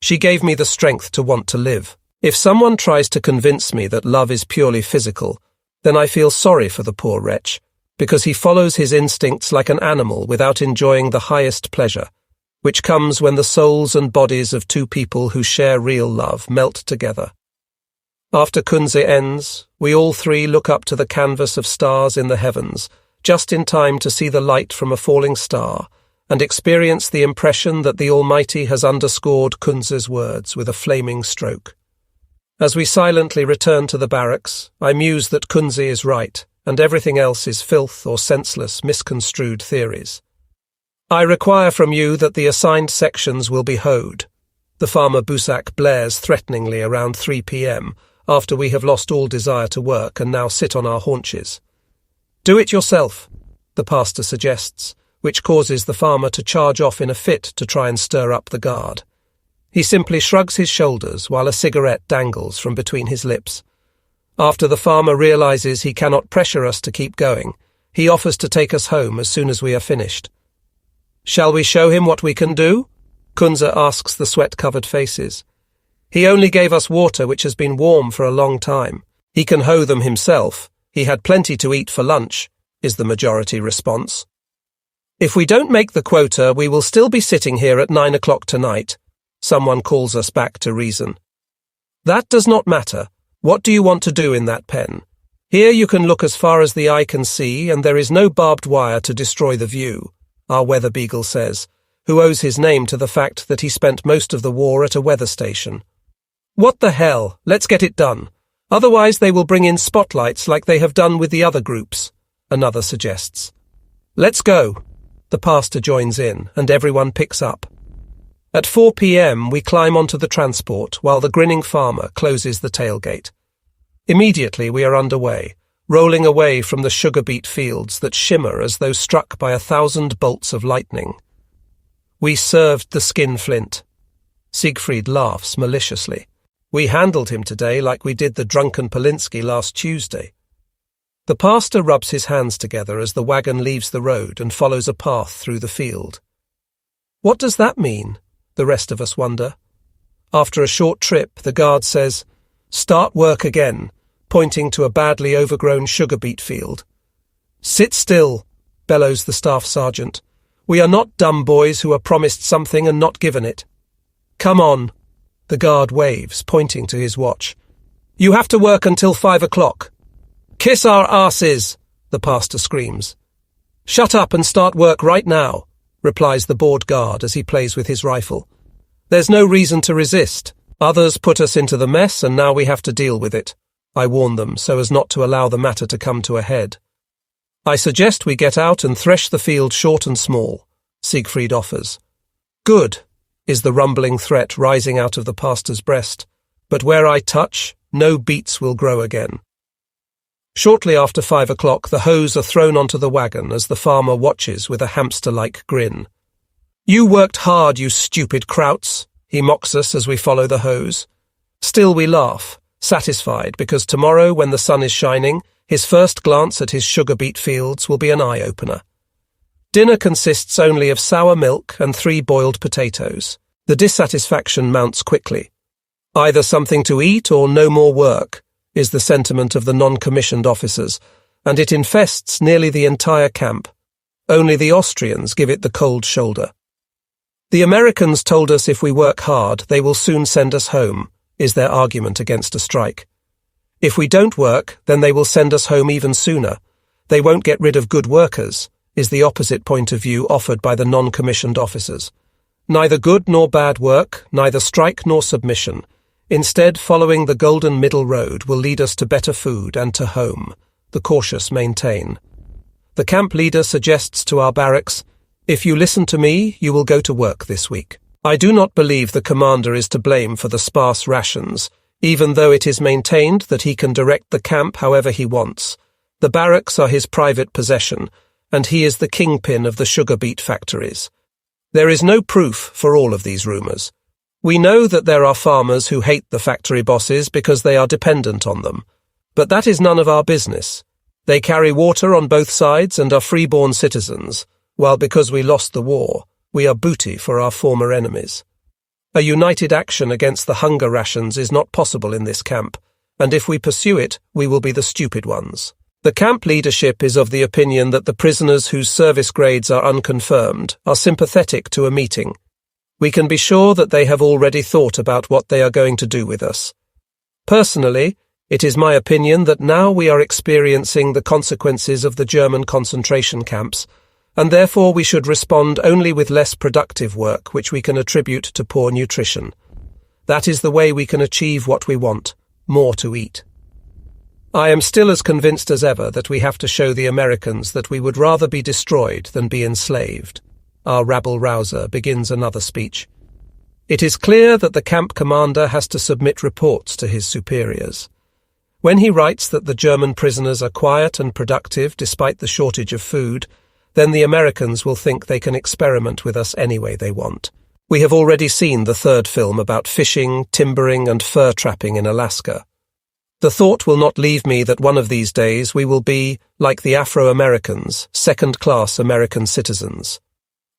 She gave me the strength to want to live. If someone tries to convince me that love is purely physical, then I feel sorry for the poor wretch, because he follows his instincts like an animal without enjoying the highest pleasure, which comes when the souls and bodies of two people who share real love melt together. After Kunze ends, we all three look up to the canvas of stars in the heavens, just in time to see the light from a falling star, and experience the impression that the Almighty has underscored Kunze's words with a flaming stroke. As we silently return to the barracks, I muse that Kunze is right, and everything else is filth or senseless, misconstrued theories. I require from you that the assigned sections will be hoed. The farmer Busak blares threateningly around 3 p.m., after we have lost all desire to work and now sit on our haunches. Do it yourself, the pastor suggests, which causes the farmer to charge off in a fit to try and stir up the guard. He simply shrugs his shoulders while a cigarette dangles from between his lips. After the farmer realizes he cannot pressure us to keep going, he offers to take us home as soon as we are finished. "Shall we show him what we can do?" Kunze asks the sweat-covered faces. "He only gave us water which has been warm for a long time. He can hoe them himself. He had plenty to eat for lunch," is the majority response. "If we don't make the quota, we will still be sitting here at 9 o'clock tonight," someone calls us back to reason. "That does not matter. What do you want to do in that pen? Here you can look as far as the eye can see, and there is no barbed wire to destroy the view," our weather beagle says, who owes his name to the fact that he spent most of the war at a weather station. "What the hell? Let's get it done. Otherwise they will bring in spotlights like they have done with the other groups," another suggests. "Let's go." The pastor joins in, and everyone picks up. At 4 p.m. we climb onto the transport while the grinning farmer closes the tailgate. Immediately we are underway, rolling away from the sugar beet fields that shimmer as though struck by 1,000 bolts of lightning. "We served the skinflint." Siegfried laughs maliciously. "We handled him today like we did the drunken Polinsky last Tuesday." The pastor rubs his hands together as the wagon leaves the road and follows a path through the field. "What does that mean?" the rest of us wonder. After a short trip, the guard says, "Start work again," pointing to a badly overgrown sugar beet field. "Sit still," bellows the staff sergeant. "We are not dumb boys who are promised something and not given it." "Come on," the guard waves, pointing to his watch. "You have to work until 5 o'clock. "Kiss our asses," the pastor screams. "Shut up and start work right now," replies the bored guard as he plays with his rifle. "There's no reason to resist. Others put us into the mess and now we have to deal with it," I warn them so as not to allow the matter to come to a head. "I suggest we get out and thresh the field short and small," Siegfried offers. "Good," is the rumbling threat rising out of the pastor's breast. "But where I touch, no beets will grow again." Shortly after 5 o'clock, the hoes are thrown onto the wagon as the farmer watches with a hamster-like grin. "You worked hard, you stupid krauts," he mocks us as we follow the hoes. Still we laugh, satisfied because tomorrow, when the sun is shining, his first glance at his sugar beet fields will be an eye-opener. Dinner consists only of sour milk and 3 boiled potatoes. The dissatisfaction mounts quickly. Either something to eat or no more work, is the sentiment of the non-commissioned officers, and it infests nearly the entire camp. Only the Austrians give it the cold shoulder. "The Americans told us if we work hard, they will soon send us home," is their argument against a strike. "If we don't work, then they will send us home even sooner. They won't get rid of good workers," is the opposite point of view offered by the non-commissioned officers. Neither good nor bad work, neither strike nor submission. Instead, following the golden middle road will lead us to better food and to home, the cautious maintain. The camp leader suggests to our barracks, "If you listen to me, you will go to work this week." I do not believe the commander is to blame for the sparse rations, even though it is maintained that he can direct the camp however he wants. The barracks are his private possession, and he is the kingpin of the sugar beet factories. There is no proof for all of these rumours. We know that there are farmers who hate the factory bosses because they are dependent on them. But that is none of our business. They carry water on both sides and are freeborn citizens, while because we lost the war, we are booty for our former enemies. A united action against the hunger rations is not possible in this camp, and if we pursue it, we will be the stupid ones. The camp leadership is of the opinion that the prisoners whose service grades are unconfirmed are sympathetic to a meeting. We can be sure that they have already thought about what they are going to do with us. Personally, it is my opinion that now we are experiencing the consequences of the German concentration camps, and therefore we should respond only with less productive work which we can attribute to poor nutrition. That is the way we can achieve what we want, more to eat. I am still as convinced as ever that we have to show the Americans that we would rather be destroyed than be enslaved. Our rabble-rouser begins another speech. It is clear that the camp commander has to submit reports to his superiors. When he writes that the German prisoners are quiet and productive despite the shortage of food, then the Americans will think they can experiment with us any way they want. We have already seen the third film about fishing, timbering, and fur trapping in Alaska. The thought will not leave me that one of these days we will be, like the Afro-Americans, second-class American citizens.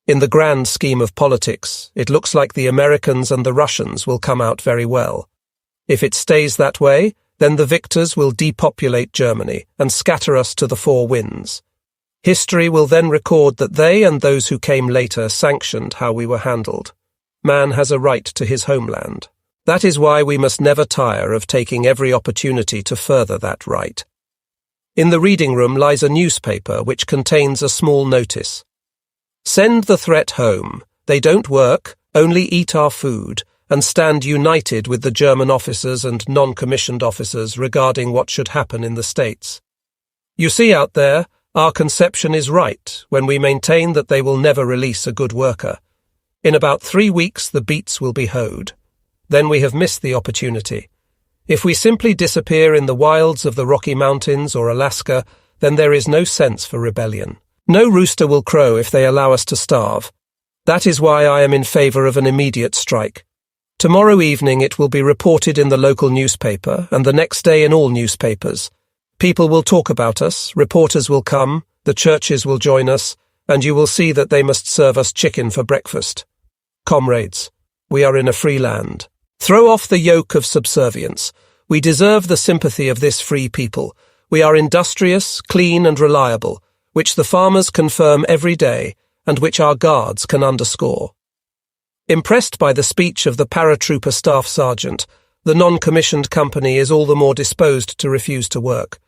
In the grand scheme of politics, it looks like the Americans and the Russians will come out very well. If it stays that way, then the victors will depopulate Germany and scatter us to the four winds. History will then record that they and those who came later sanctioned how we were handled. Man has a right to his homeland. That is why we must never tire of taking every opportunity to further that right. In the reading room lies a newspaper which contains a small notice. Send the threat home. They don't work, only eat our food, and stand united with the German officers and non-commissioned officers regarding what should happen in the States. You see out there, our conception is right when we maintain that they will never release a good worker. In about 3 weeks the beets will be hoed. Then we have missed the opportunity. If we simply disappear in the wilds of the Rocky Mountains or Alaska, then there is no sense for rebellion. No rooster will crow if they allow us to starve. That is why I am in favor of an immediate strike. Tomorrow evening it will be reported in the local newspaper, and the next day in all newspapers. People will talk about us, reporters will come, the churches will join us, and you will see that they must serve us chicken for breakfast. Comrades, we are in a free land. Throw off the yoke of subservience. We deserve the sympathy of this free people. We are industrious, clean and reliable, which the farmers confirm every day, and which our guards can underscore. Impressed by the speech of the paratrooper staff sergeant, the non-commissioned company is all the more disposed to refuse to work.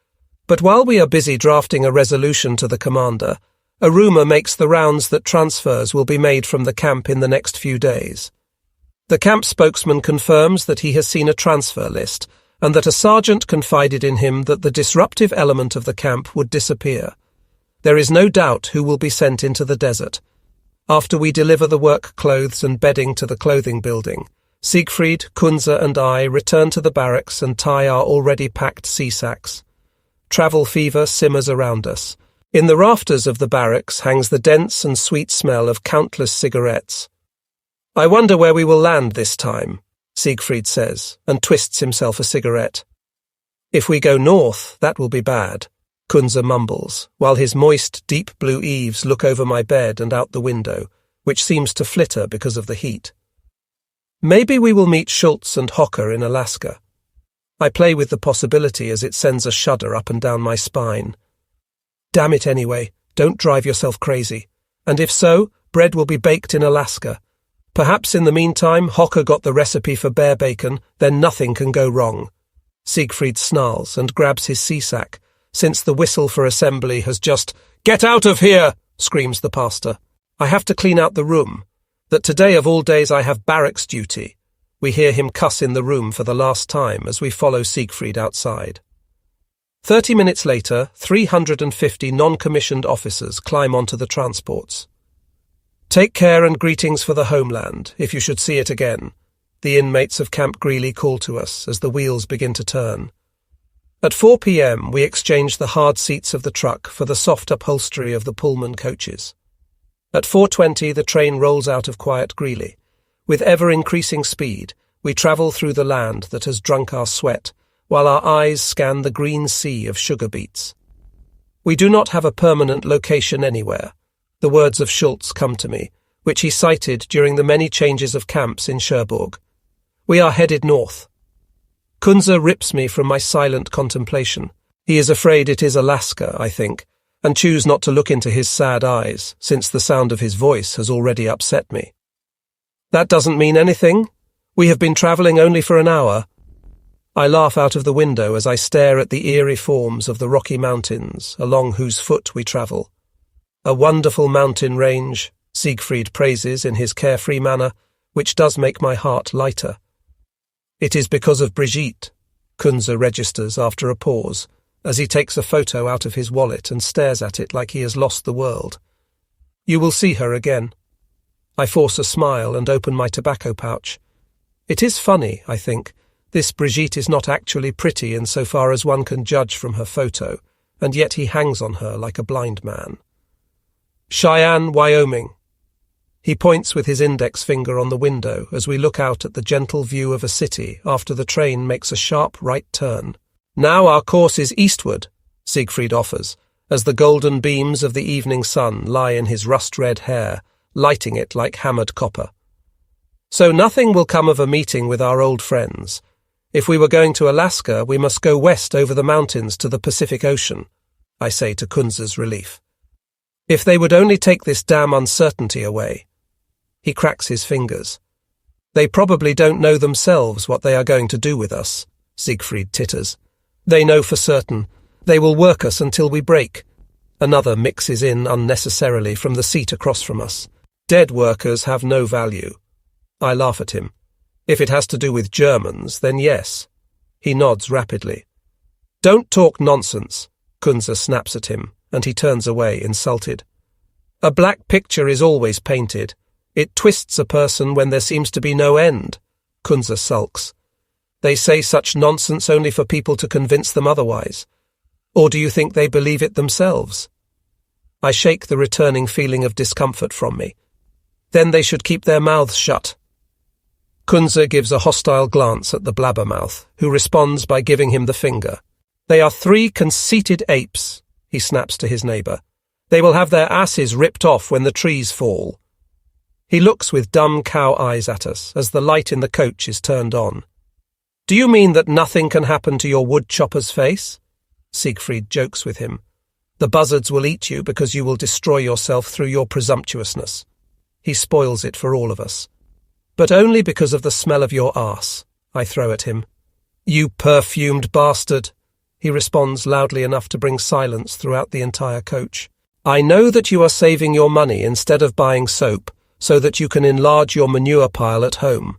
But while we are busy drafting a resolution to the commander, a rumour makes the rounds that transfers will be made from the camp in the next few days. The camp spokesman confirms that he has seen a transfer list, and that a sergeant confided in him that the disruptive element of the camp would disappear. There is no doubt who will be sent into the desert. After we deliver the work clothes and bedding to the clothing building, Siegfried, Kunze and I return to the barracks and tie our already packed sea sacks. Travel fever simmers around us. In the rafters of the barracks hangs the dense and sweet smell of countless cigarettes. I wonder where we will land this time, Siegfried says, and twists himself a cigarette. If we go north, that will be bad, Kunze mumbles, while his moist, deep blue eaves look over my bed and out the window, which seems to flitter because of the heat. Maybe we will meet Schultz and Hocker in Alaska. I play with the possibility as it sends a shudder up and down my spine. Damn it anyway, don't drive yourself crazy. And if so, bread will be baked in Alaska. Perhaps in the meantime Hocker got the recipe for bear bacon, then nothing can go wrong. Siegfried snarls and grabs his sea sack, since the whistle for assembly has just— "Get out of here!" screams the pastor. I have to clean out the room. That today of all days I have barracks duty. We hear him cuss in the room for the last time as we follow Siegfried outside. 30 minutes later, 350 non-commissioned officers climb onto the transports. Take care and greetings for the homeland, if you should see it again, the inmates of Camp Greely call to us as the wheels begin to turn. At 4 p.m. we exchange the hard seats of the truck for the soft upholstery of the Pullman coaches. At 4:20 the train rolls out of quiet Greely. With ever-increasing speed, we travel through the land that has drunk our sweat, while our eyes scan the green sea of sugar beets. We do not have a permanent location anywhere. The words of Schultz come to me, which he cited during the many changes of camps in Cherbourg. We are headed north. Kunze rips me from my silent contemplation. He is afraid it is Alaska, I think, and choose not to look into his sad eyes, since the sound of his voice has already upset me. That doesn't mean anything. We have been travelling only for an hour. I laugh out of the window as I stare at the eerie forms of the Rocky Mountains, along whose foot we travel. A wonderful mountain range, Siegfried praises in his carefree manner, which does make my heart lighter. It is because of Brigitte, Kunze registers after a pause, as he takes a photo out of his wallet and stares at it like he has lost the world. You will see her again. I force a smile and open my tobacco pouch. It is funny, I think. This Brigitte is not actually pretty insofar as one can judge from her photo, and yet he hangs on her like a blind man. Cheyenne, Wyoming. He points with his index finger on the window as we look out at the gentle view of a city after the train makes a sharp right turn. Now our course is eastward, Siegfried offers, as the golden beams of the evening sun lie in his rust-red hair, lighting it like hammered copper. So nothing will come of a meeting with our old friends. If we were going to Alaska, we must go west over the mountains to the Pacific Ocean, I say to Kunze's relief. If they would only take this damn uncertainty away. He cracks his fingers. They probably don't know themselves what they are going to do with us, Siegfried titters. They know for certain. They will work us until we break. Another mixes in unnecessarily from the seat across from us. Dead workers have no value. I laugh at him. If it has to do with Germans, then yes. He nods rapidly. Don't talk nonsense, Kunze snaps at him, and he turns away, insulted. A black picture is always painted. It twists a person when there seems to be no end, Kunze sulks. They say such nonsense only for people to convince them otherwise. Or do you think they believe it themselves? I shake the returning feeling of discomfort from me. Then they should keep their mouths shut. Kunze gives a hostile glance at the blabbermouth, who responds by giving him the finger. They are 3 conceited apes, he snaps to his neighbour. They will have their asses ripped off when the trees fall. He looks with dumb cow eyes at us as the light in the coach is turned on. Do you mean that nothing can happen to your woodchopper's face? Siegfried jokes with him. The buzzards will eat you because you will destroy yourself through your presumptuousness. He spoils it for all of us. But only because of the smell of your arse, I throw at him. You perfumed bastard, he responds loudly enough to bring silence throughout the entire coach. I know that you are saving your money instead of buying soap, so that you can enlarge your manure pile at home.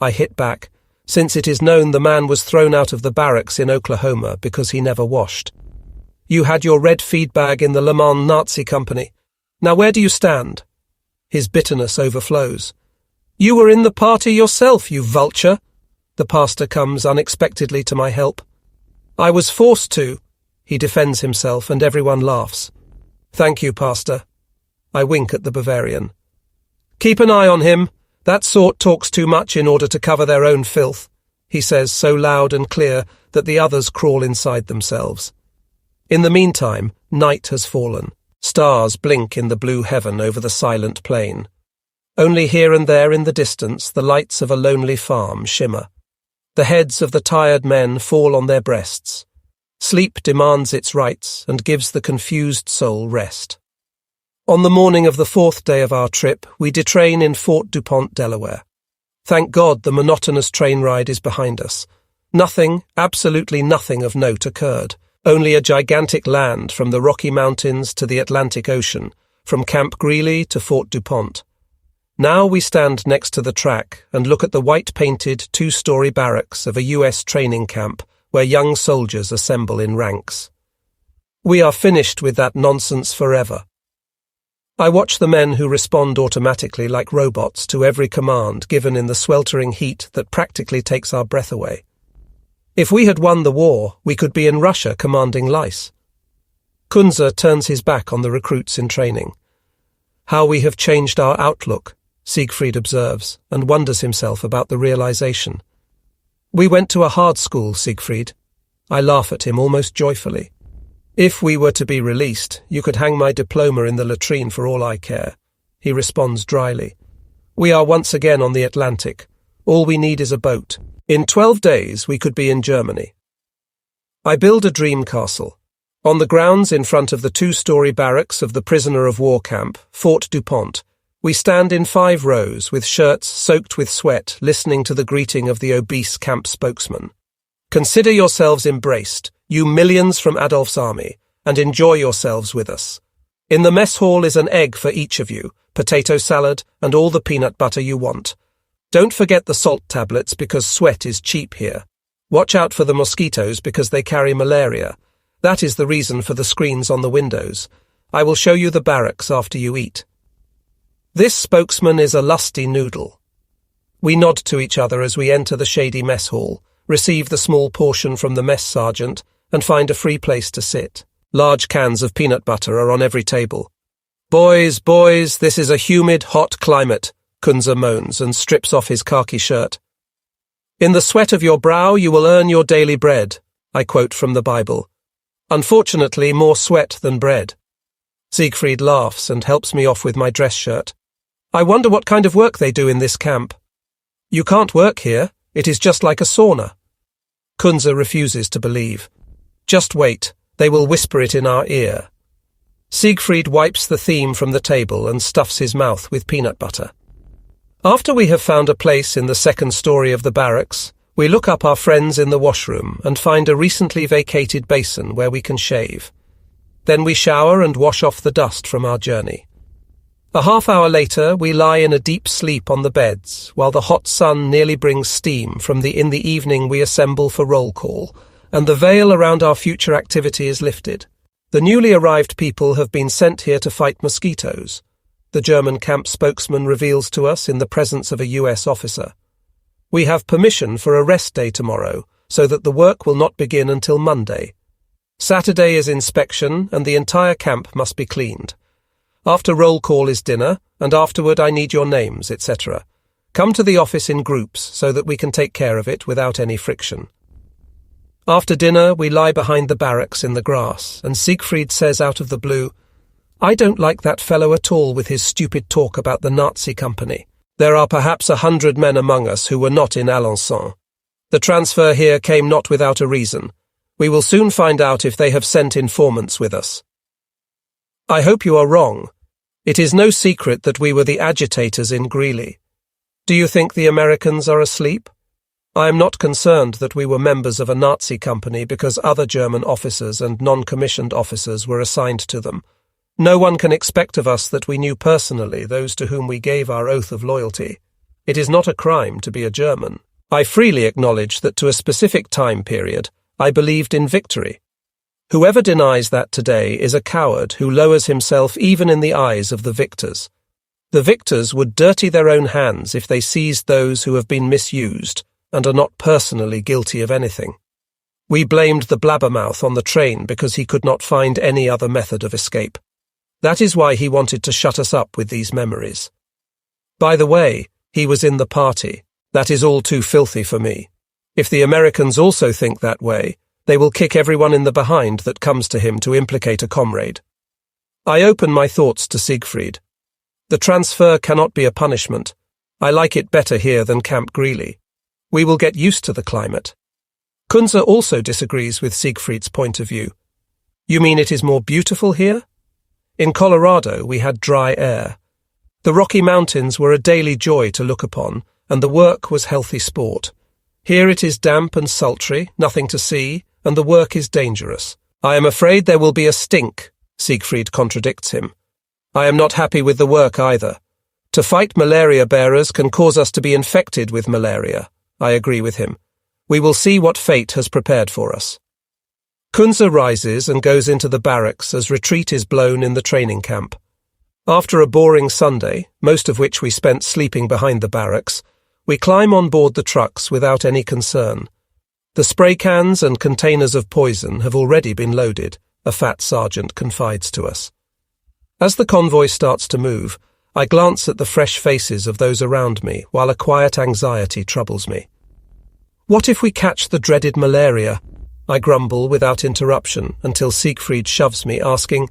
I hit back, since it is known the man was thrown out of the barracks in Oklahoma because he never washed. You had your red feed bag in the Le Mans Nazi company. Now where do you stand? His bitterness overflows. You were in the party yourself, you vulture. The pastor comes unexpectedly to my help. I was forced to. He defends himself and everyone laughs. Thank you, pastor. I wink at the Bavarian. Keep an eye on him. That sort talks too much in order to cover their own filth, he says so loud and clear that the others crawl inside themselves. In the meantime, night has fallen. Stars blink in the blue heaven over the silent plain. Only here and there in the distance the lights of a lonely farm shimmer. The heads of the tired men fall on their breasts. Sleep demands its rights and gives the confused soul rest. On the morning of the 4th day of our trip, we detrain in Fort DuPont, Delaware. Thank God the monotonous train ride is behind us. Nothing, absolutely nothing of note occurred. Only a gigantic land from the Rocky Mountains to the Atlantic Ocean, from Camp Greeley to Fort DuPont. Now we stand next to the track and look at the white-painted 2-story barracks of a U.S. training camp where young soldiers assemble in ranks. We are finished with that nonsense forever. I watch the men who respond automatically like robots to every command given in the sweltering heat that practically takes our breath away. If we had won the war, we could be in Russia commanding lice. Kunze turns his back on the recruits in training. How we have changed our outlook, Siegfried observes, and wonders himself about the realization. We went to a hard school, Siegfried. I laugh at him almost joyfully. If we were to be released, you could hang my diploma in the latrine for all I care. He responds dryly. We are once again on the Atlantic. All we need is a boat. In 12 days, we could be in Germany. I build a dream castle. On the grounds in front of the 2-story barracks of the prisoner of war camp, Fort DuPont, we stand in 5 rows with shirts soaked with sweat, listening to the greeting of the obese camp spokesman. Consider yourselves embraced, you millions from Adolf's army, and enjoy yourselves with us. In the mess hall is an egg for each of you, potato salad, and all the peanut butter you want. Don't forget the salt tablets because sweat is cheap here. Watch out for the mosquitoes because they carry malaria. That is the reason for the screens on the windows. I will show you the barracks after you eat. This spokesman is a lusty noodle. We nod to each other as we enter the shady mess hall, receive the small portion from the mess sergeant, and find a free place to sit. Large cans of peanut butter are on every table. Boys, this is a humid, hot climate, Kunze moans and strips off his khaki shirt. In the sweat of your brow you will earn your daily bread, I quote from the Bible. Unfortunately, more sweat than bread. Siegfried laughs and helps me off with my dress shirt. I wonder what kind of work they do in this camp. You can't work here, it is just like a sauna. Kunze refuses to believe. Just wait, they will whisper it in our ear. Siegfried wipes the theme from the table and stuffs his mouth with peanut butter. After we have found a place in the second story of the barracks, we look up our friends in the washroom and find a recently vacated basin where we can shave. Then we shower and wash off the dust from our journey. A half-hour later, we lie in a deep sleep on the beds, while the hot sun nearly brings steam from in the evening we assemble for roll call, and the veil around our future activity is lifted. The newly arrived people have been sent here to fight mosquitoes, the German camp spokesman reveals to us in the presence of a US officer. We have permission for a rest day tomorrow, so that the work will not begin until Monday. Saturday is inspection, and the entire camp must be cleaned. After roll call is dinner, and afterward I need your names, etc. Come to the office in groups so that we can take care of it without any friction. After dinner, we lie behind the barracks in the grass, and Siegfried says out of the blue, I don't like that fellow at all with his stupid talk about the Nazi company. There are perhaps 100 men among us who were not in Alençon. The transfer here came not without a reason. We will soon find out if they have sent informants with us. I hope you are wrong. It is no secret that we were the agitators in Greeley. Do you think the Americans are asleep? I am not concerned that we were members of a Nazi company because other German officers and non-commissioned officers were assigned to them. No one can expect of us that we knew personally those to whom we gave our oath of loyalty. It is not a crime to be a German. I freely acknowledge that to a specific time period, I believed in victory. Whoever denies that today is a coward who lowers himself even in the eyes of the victors. The victors would dirty their own hands if they seized those who have been misused and are not personally guilty of anything. We blamed the blabbermouth on the train because he could not find any other method of escape. That is why he wanted to shut us up with these memories. By the way, he was in the party. That is all too filthy for me. If the Americans also think that way, they will kick everyone in the behind that comes to him to implicate a comrade. I open my thoughts to Siegfried. The transfer cannot be a punishment. I like it better here than Camp Greeley. We will get used to the climate. Kunze also disagrees with Siegfried's point of view. You mean it is more beautiful here? In Colorado, we had dry air. The Rocky Mountains were a daily joy to look upon, and the work was healthy sport. Here it is damp and sultry, nothing to see, and the work is dangerous. I am afraid there will be a stink, Siegfried contradicts him. I am not happy with the work either. To fight malaria bearers can cause us to be infected with malaria. I agree with him. We will see what fate has prepared for us. Kunze rises and goes into the barracks as retreat is blown in the training camp. After a boring Sunday, most of which we spent sleeping behind the barracks, we climb on board the trucks without any concern. The spray cans and containers of poison have already been loaded, a fat sergeant confides to us. As the convoy starts to move, I glance at the fresh faces of those around me while a quiet anxiety troubles me. What if we catch the dreaded malaria? I grumble without interruption until Siegfried shoves me, asking,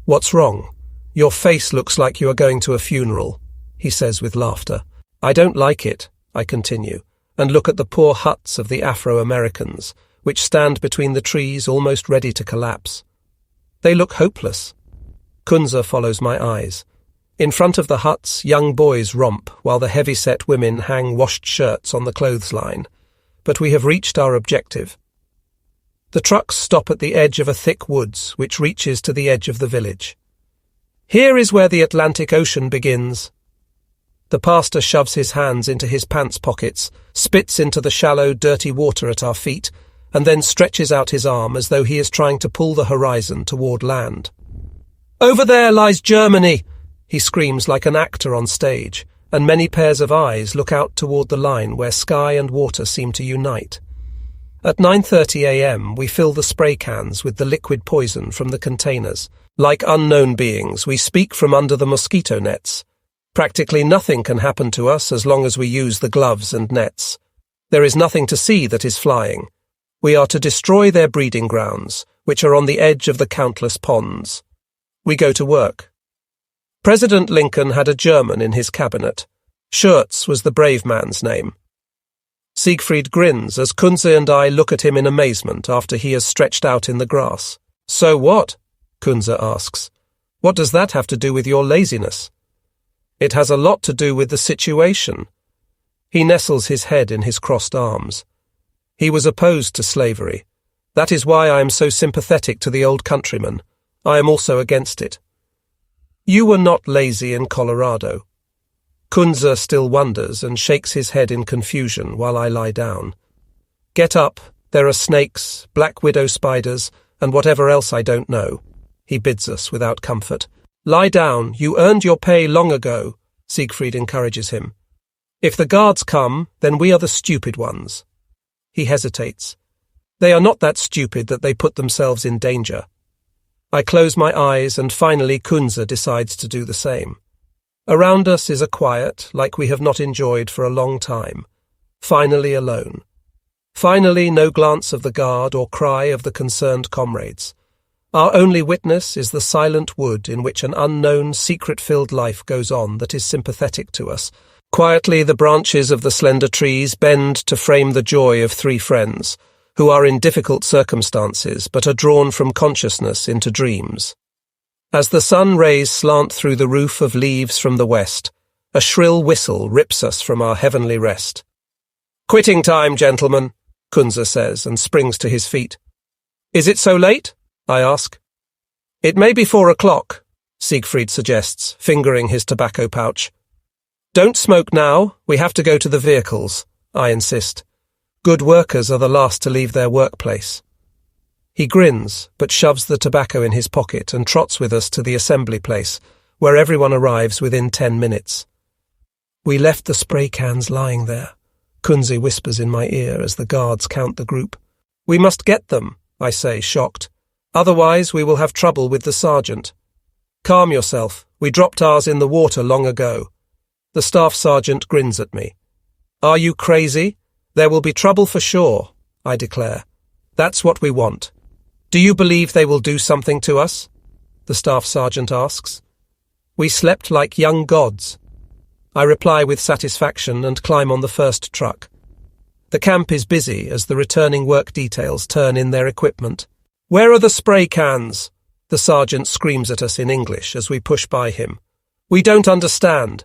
What's wrong? Your face looks like you are going to a funeral, he says with laughter. I don't like it, I continue, and look at the poor huts of the Afro-Americans, which stand between the trees almost ready to collapse. They look hopeless. Kunze follows my eyes. In front of the huts, young boys romp while the heavy-set women hang washed shirts on the clothesline. But we have reached our objective. The trucks stop at the edge of a thick woods which reaches to the edge of the village. Here is where the Atlantic Ocean begins. The pastor shoves his hands into his pants pockets, spits into the shallow, dirty water at our feet, and then stretches out his arm as though he is trying to pull the horizon toward land. Over there lies Germany, he screams like an actor on stage, and many pairs of eyes look out toward the line where sky and water seem to unite. At 9:30 a.m. we fill the spray cans with the liquid poison from the containers, Like unknown beings, we speak from under the mosquito nets. Practically nothing can happen to us as long as we use the gloves and nets. There is nothing to see that is flying. We are to destroy their breeding grounds, which are on the edge of the countless ponds. We go to work. President Lincoln had a German in his cabinet. Schurz was the brave man's name. Siegfried grins as Kunze and I look at him in amazement after he has stretched out in the grass. "So what?" Kunze asks. "What does that have to do with your laziness?" "It has a lot to do with the situation." He nestles his head in his crossed arms. He was opposed to slavery. That is why I am so sympathetic to the old countryman. I am also against it. You were not lazy in Colorado. Kunze still wonders and shakes his head in confusion while I lie down. Get up, there are snakes, black widow spiders, and whatever else I don't know. He bids us without comfort. Lie down, you earned your pay long ago, Siegfried encourages him. If the guards come, then we are the stupid ones. He hesitates. They are not that stupid that they put themselves in danger. I close my eyes and finally Kunze decides to do the same. Around us is a quiet like we have not enjoyed for a long time. Finally alone. Finally no glance of the guard or cry of the concerned comrades. Our only witness is the silent wood in which an unknown, secret-filled life goes on that is sympathetic to us. Quietly the branches of the slender trees bend to frame the joy of three friends, who are in difficult circumstances but are drawn from consciousness into dreams. As the sun rays slant through the roof of leaves from the west, a shrill whistle rips us from our heavenly rest. "Quitting time, gentlemen," Kunze says and springs to his feet. "Is it so late?" I ask. "It may be 4 o'clock, Siegfried suggests, fingering his tobacco pouch. "Don't smoke now, we have to go to the vehicles," I insist. Good workers are the last to leave their workplace. He grins, but shoves the tobacco in his pocket and trots with us to the assembly place, where everyone arrives within 10 minutes. "We left the spray cans lying there," Kunze whispers in my ear as the guards count the group. "We must get them," I say, shocked. "Otherwise we will have trouble with the sergeant." "Calm yourself, we dropped ours in the water long ago." The staff sergeant grins at me. "Are you crazy? There will be trouble for sure," I declare. "That's what we want." "Do you believe they will do something to us?" the staff sergeant asks. "We slept like young gods." I reply with satisfaction and climb on the first truck. The camp is busy as the returning work details turn in their equipment. "Where are the spray cans?" the sergeant screams at us in English as we push by him. "We don't understand."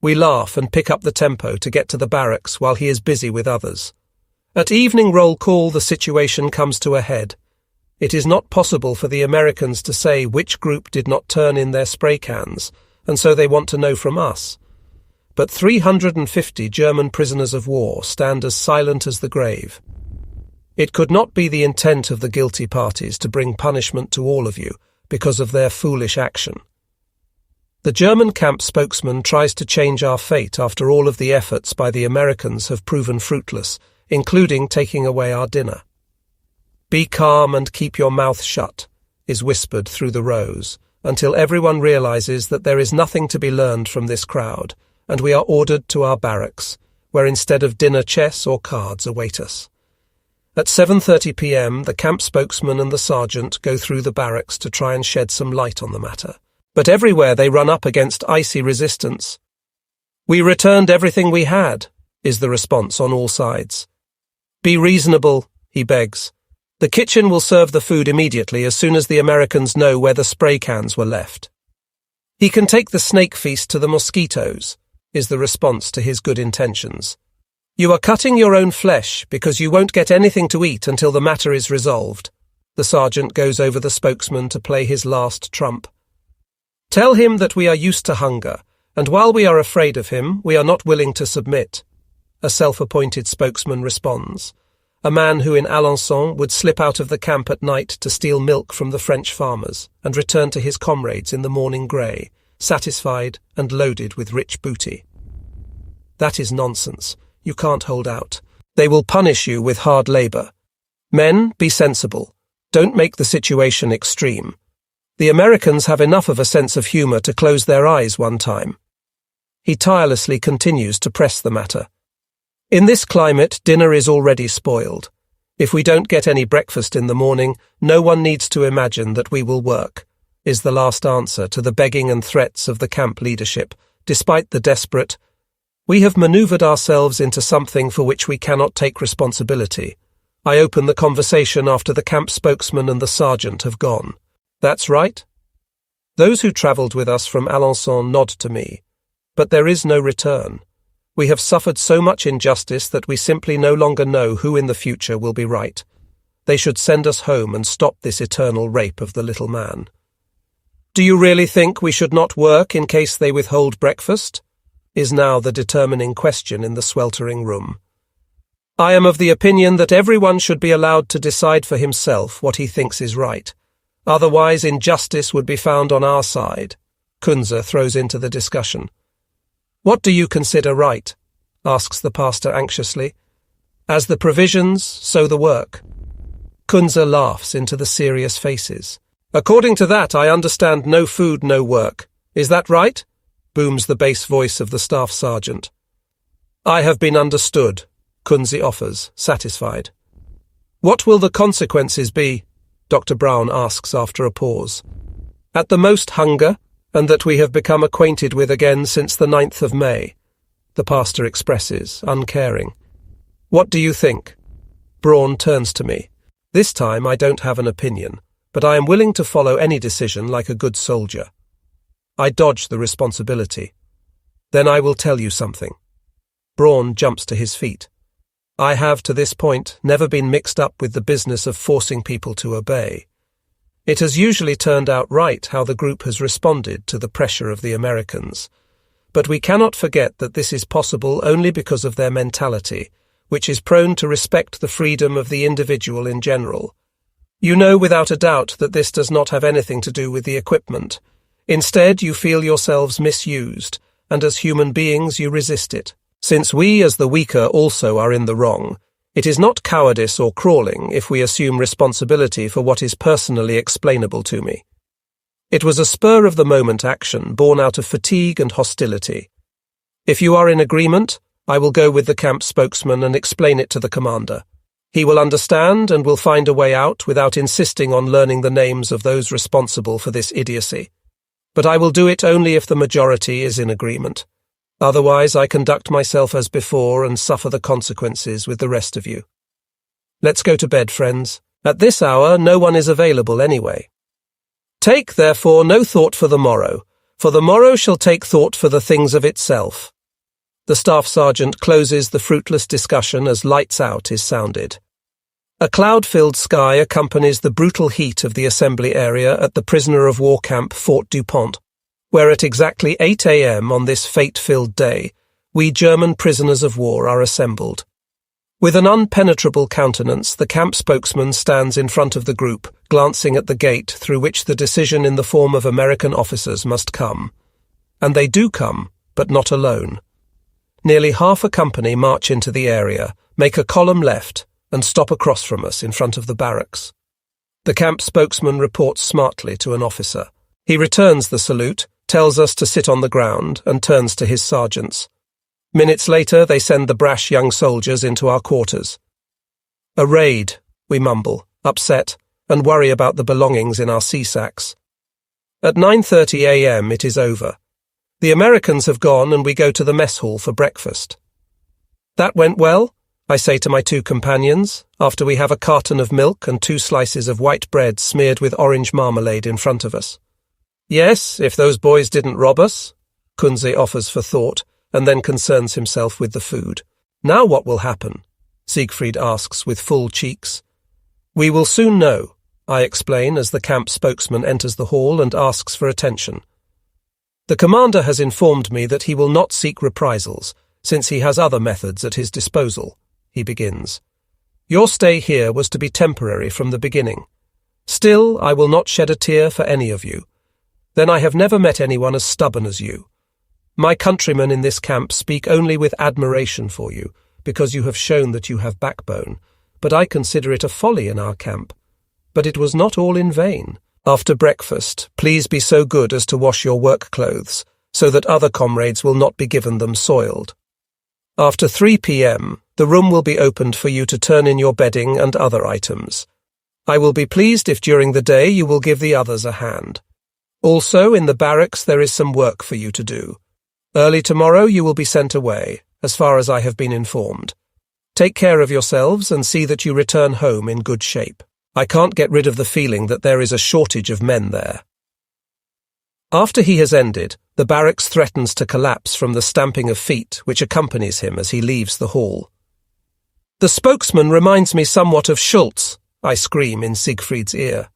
We laugh and pick up the tempo to get to the barracks while he is busy with others. At evening roll call, the situation comes to a head. It is not possible for the Americans to say which group did not turn in their spray cans, and so they want to know from us. But 350 German prisoners of war stand as silent as the grave. It could not be the intent of the guilty parties to bring punishment to all of you because of their foolish action. The German camp spokesman tries to change our fate after all of the efforts by the Americans have proven fruitless, including taking away our dinner. "Be calm and keep your mouth shut," is whispered through the rows, until everyone realizes that there is nothing to be learned from this crowd, and we are ordered to our barracks, where instead of dinner chess or cards await us. At 7:30 p.m, the camp spokesman and the sergeant go through the barracks to try and shed some light on the matter. But everywhere they run up against icy resistance. "We returned everything we had," is the response on all sides. "Be reasonable," he begs. "The kitchen will serve the food immediately as soon as the Americans know where the spray cans were left." "He can take the snake feast to the mosquitoes," is the response to his good intentions. "You are cutting your own flesh because you won't get anything to eat until the matter is resolved." The sergeant goes over the spokesman to play his last trump. "Tell him that we are used to hunger, and while we are afraid of him, we are not willing to submit," a self-appointed spokesman responds, a man who in Alençon would slip out of the camp at night to steal milk from the French farmers and return to his comrades in the morning grey, satisfied and loaded with rich booty. "That is nonsense. You can't hold out. They will punish you with hard labour. Men, be sensible. Don't make the situation extreme. The Americans have enough of a sense of humor to close their eyes one time. He tirelessly continues to press the matter. In this climate, dinner is already spoiled. If we don't get any breakfast in the morning, no one needs to imagine that we will work, is the last answer to the begging and threats of the camp leadership, despite the desperate, "We have maneuvered ourselves into something for which we cannot take responsibility." I open the conversation after the camp spokesman and the sergeant have gone. That's right. Those who travelled with us from Alençon nod to me. But there is no return. We have suffered so much injustice that we simply no longer know who in the future will be right. They should send us home and stop this eternal rape of the little man. Do you really think we should not work in case they withhold breakfast? Is now the determining question in the sweltering room. I am of the opinion that everyone should be allowed to decide for himself what he thinks is right. Otherwise, injustice would be found on our side. Kunze throws into the discussion. What do you consider right? Asks the pastor anxiously. As the provisions, so the work. Kunze laughs into the serious faces. According to that, I understand no food, no work. Is that right? Booms the bass voice of the staff sergeant. I have been understood, Kunze offers, satisfied. What will the consequences be? Dr. Brown asks after a pause. At the most hunger, and that we have become acquainted with again since the 9th of May, the pastor expresses, uncaring. What do you think? Braun turns to me. This time I don't have an opinion, but I am willing to follow any decision like a good soldier. I dodge the responsibility. Then I will tell you something. Braun jumps to his feet. I have, to this point, never been mixed up with the business of forcing people to obey. It has usually turned out right how the group has responded to the pressure of the Americans. But we cannot forget that this is possible only because of their mentality, which is prone to respect the freedom of the individual in general. You know without a doubt that this does not have anything to do with the equipment. Instead, you feel yourselves misused, and as human beings you resist it. Since we, as the weaker, also are in the wrong, it is not cowardice or crawling if we assume responsibility for what is personally explainable to me. It was a spur-of-the-moment action born out of fatigue and hostility. If you are in agreement, I will go with the camp spokesman and explain it to the commander. He will understand and will find a way out without insisting on learning the names of those responsible for this idiocy. But I will do it only if the majority is in agreement. Otherwise, I conduct myself as before and suffer the consequences with the rest of you. Let's go to bed, friends. At this hour, no one is available anyway. Take, therefore, no thought for the morrow shall take thought for the things of itself. The staff sergeant closes the fruitless discussion as lights out is sounded. A cloud-filled sky accompanies the brutal heat of the assembly area at the prisoner of war camp Fort Dupont, where at exactly 8 a.m. on this fate-filled day, we German prisoners of war are assembled. With an unpenetrable countenance, the camp spokesman stands in front of the group, glancing at the gate through which the decision in the form of American officers must come. And they do come, but not alone. Nearly half a company march into the area, make a column left, and stop across from us in front of the barracks. The camp spokesman reports smartly to an officer. He returns the salute, tells us to sit on the ground, and turns to his sergeants. Minutes later, they send the brash young soldiers into our quarters. A raid, we mumble, upset, and worry about the belongings in our sea sacks. At 9:30 a.m. it is over. The Americans have gone and we go to the mess hall for breakfast. That went well, I say to my two companions, after we have a carton of milk and 2 slices of white bread smeared with orange marmalade in front of us. Yes, if those boys didn't rob us, Kunze offers for thought, and then concerns himself with the food. Now what will happen? Siegfried asks with full cheeks. We will soon know, I explain as the camp spokesman enters the hall and asks for attention. The commander has informed me that he will not seek reprisals, since he has other methods at his disposal, he begins. Your stay here was to be temporary from the beginning. Still, I will not shed a tear for any of you. Then I have never met anyone as stubborn as you. My countrymen in this camp speak only with admiration for you, because you have shown that you have backbone, but I consider it a folly in our camp. But it was not all in vain. After breakfast, please be so good as to wash your work clothes, so that other comrades will not be given them soiled. After 3 p.m., the room will be opened for you to turn in your bedding and other items. I will be pleased if during the day you will give the others a hand. Also, in the barracks there is some work for you to do. Early tomorrow you will be sent away, as far as I have been informed. Take care of yourselves and see that you return home in good shape. I can't get rid of the feeling that there is a shortage of men there. After he has ended, the barracks threatens to collapse from the stamping of feet which accompanies him as he leaves the hall. The spokesman reminds me somewhat of Schultz, I scream in Siegfried's ear.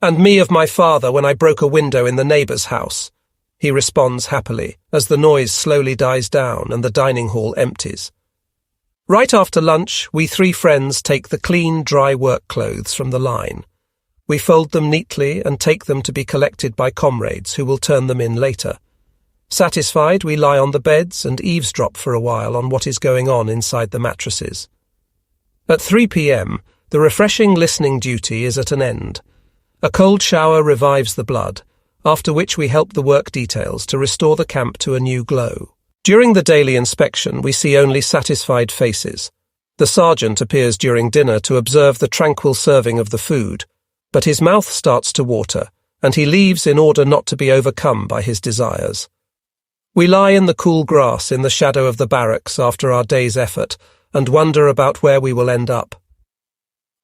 And me of my father when I broke a window in the neighbour's house. He responds happily, as the noise slowly dies down and the dining hall empties. Right after lunch, we 3 friends take the clean, dry work clothes from the line. We fold them neatly and take them to be collected by comrades who will turn them in later. Satisfied, we lie on the beds and eavesdrop for a while on what is going on inside the mattresses. At 3 p.m., the refreshing listening duty is at an end. A cold shower revives the blood, after which we help the work details to restore the camp to a new glow. During the daily inspection, we see only satisfied faces. The sergeant appears during dinner to observe the tranquil serving of the food, but his mouth starts to water, and he leaves in order not to be overcome by his desires. We lie in the cool grass in the shadow of the barracks after our day's effort, and wonder about where we will end up.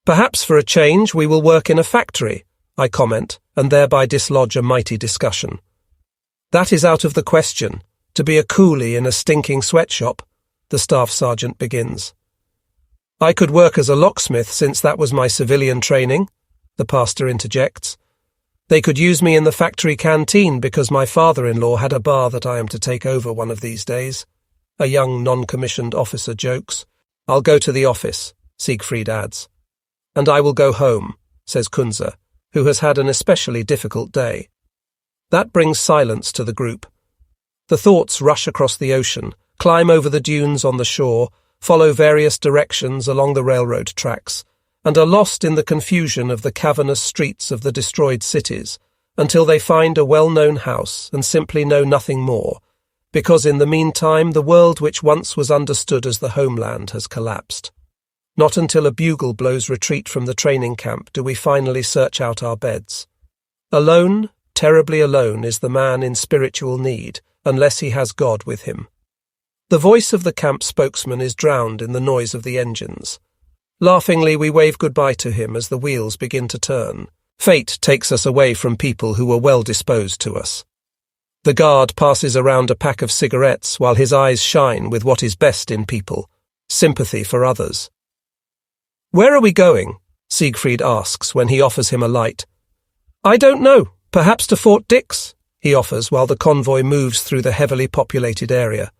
Perhaps for a change we will work in a factory, I comment, and thereby dislodge a mighty discussion. That is out of the question. To be a coolie in a stinking sweatshop, the staff sergeant begins. I could work as a locksmith since that was my civilian training, the pastor interjects. They could use me in the factory canteen because my father-in-law had a bar that I am to take over one of these days. A young non-commissioned officer jokes. I'll go to the office, Siegfried adds. And I will go home, says Kunze, who has had an especially difficult day. That brings silence to the group. The thoughts rush across the ocean, climb over the dunes on the shore, follow various directions along the railroad tracks, and are lost in the confusion of the cavernous streets of the destroyed cities, until they find a well-known house and simply know nothing more, because in the meantime the world which once was understood as the homeland has collapsed. Not until a bugle blows retreat from the training camp do we finally search out our beds. Alone, terribly alone, is the man in spiritual need, unless he has God with him. The voice of the camp spokesman is drowned in the noise of the engines. Laughingly, we wave goodbye to him as the wheels begin to turn. Fate takes us away from people who were well disposed to us. The guard passes around a pack of cigarettes while his eyes shine with what is best in people, sympathy for others. Where are we going? Siegfried asks when he offers him a light. I don't know, perhaps to Fort Dix, he offers while the convoy moves through the heavily populated area.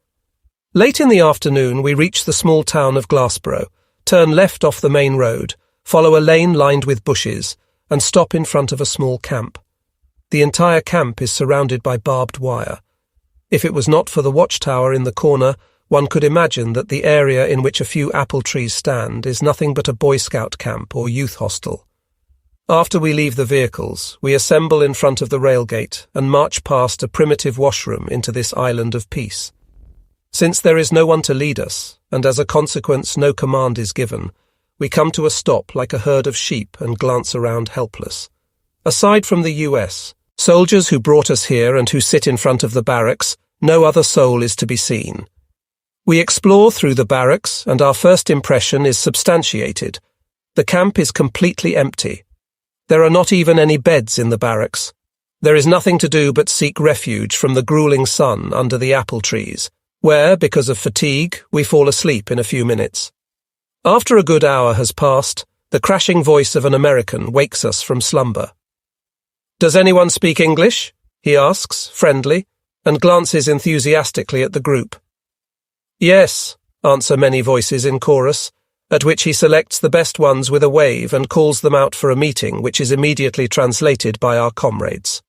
Late in the afternoon, we reach the small town of Glassboro, turn left off the main road, follow a lane lined with bushes, and stop in front of a small camp. The entire camp is surrounded by barbed wire. If it was not for the watchtower in the corner, one could imagine that the area in which a few apple trees stand is nothing but a Boy Scout camp or youth hostel. After we leave the vehicles, we assemble in front of the railgate and march past a primitive washroom into this island of peace. Since there is no one to lead us, and as a consequence no command is given, we come to a stop like a herd of sheep and glance around helpless. Aside from the US, soldiers who brought us here and who sit in front of the barracks, no other soul is to be seen. We explore through the barracks, and our first impression is substantiated. The camp is completely empty. There are not even any beds in the barracks. There is nothing to do but seek refuge from the grueling sun under the apple trees, where, because of fatigue, we fall asleep in a few minutes. After a good hour has passed, the crashing voice of an American wakes us from slumber. Does anyone speak English? He asks, friendly, and glances enthusiastically at the group. Yes, answer many voices in chorus, at which he selects the best ones with a wave and calls them out for a meeting which is immediately translated by our comrades.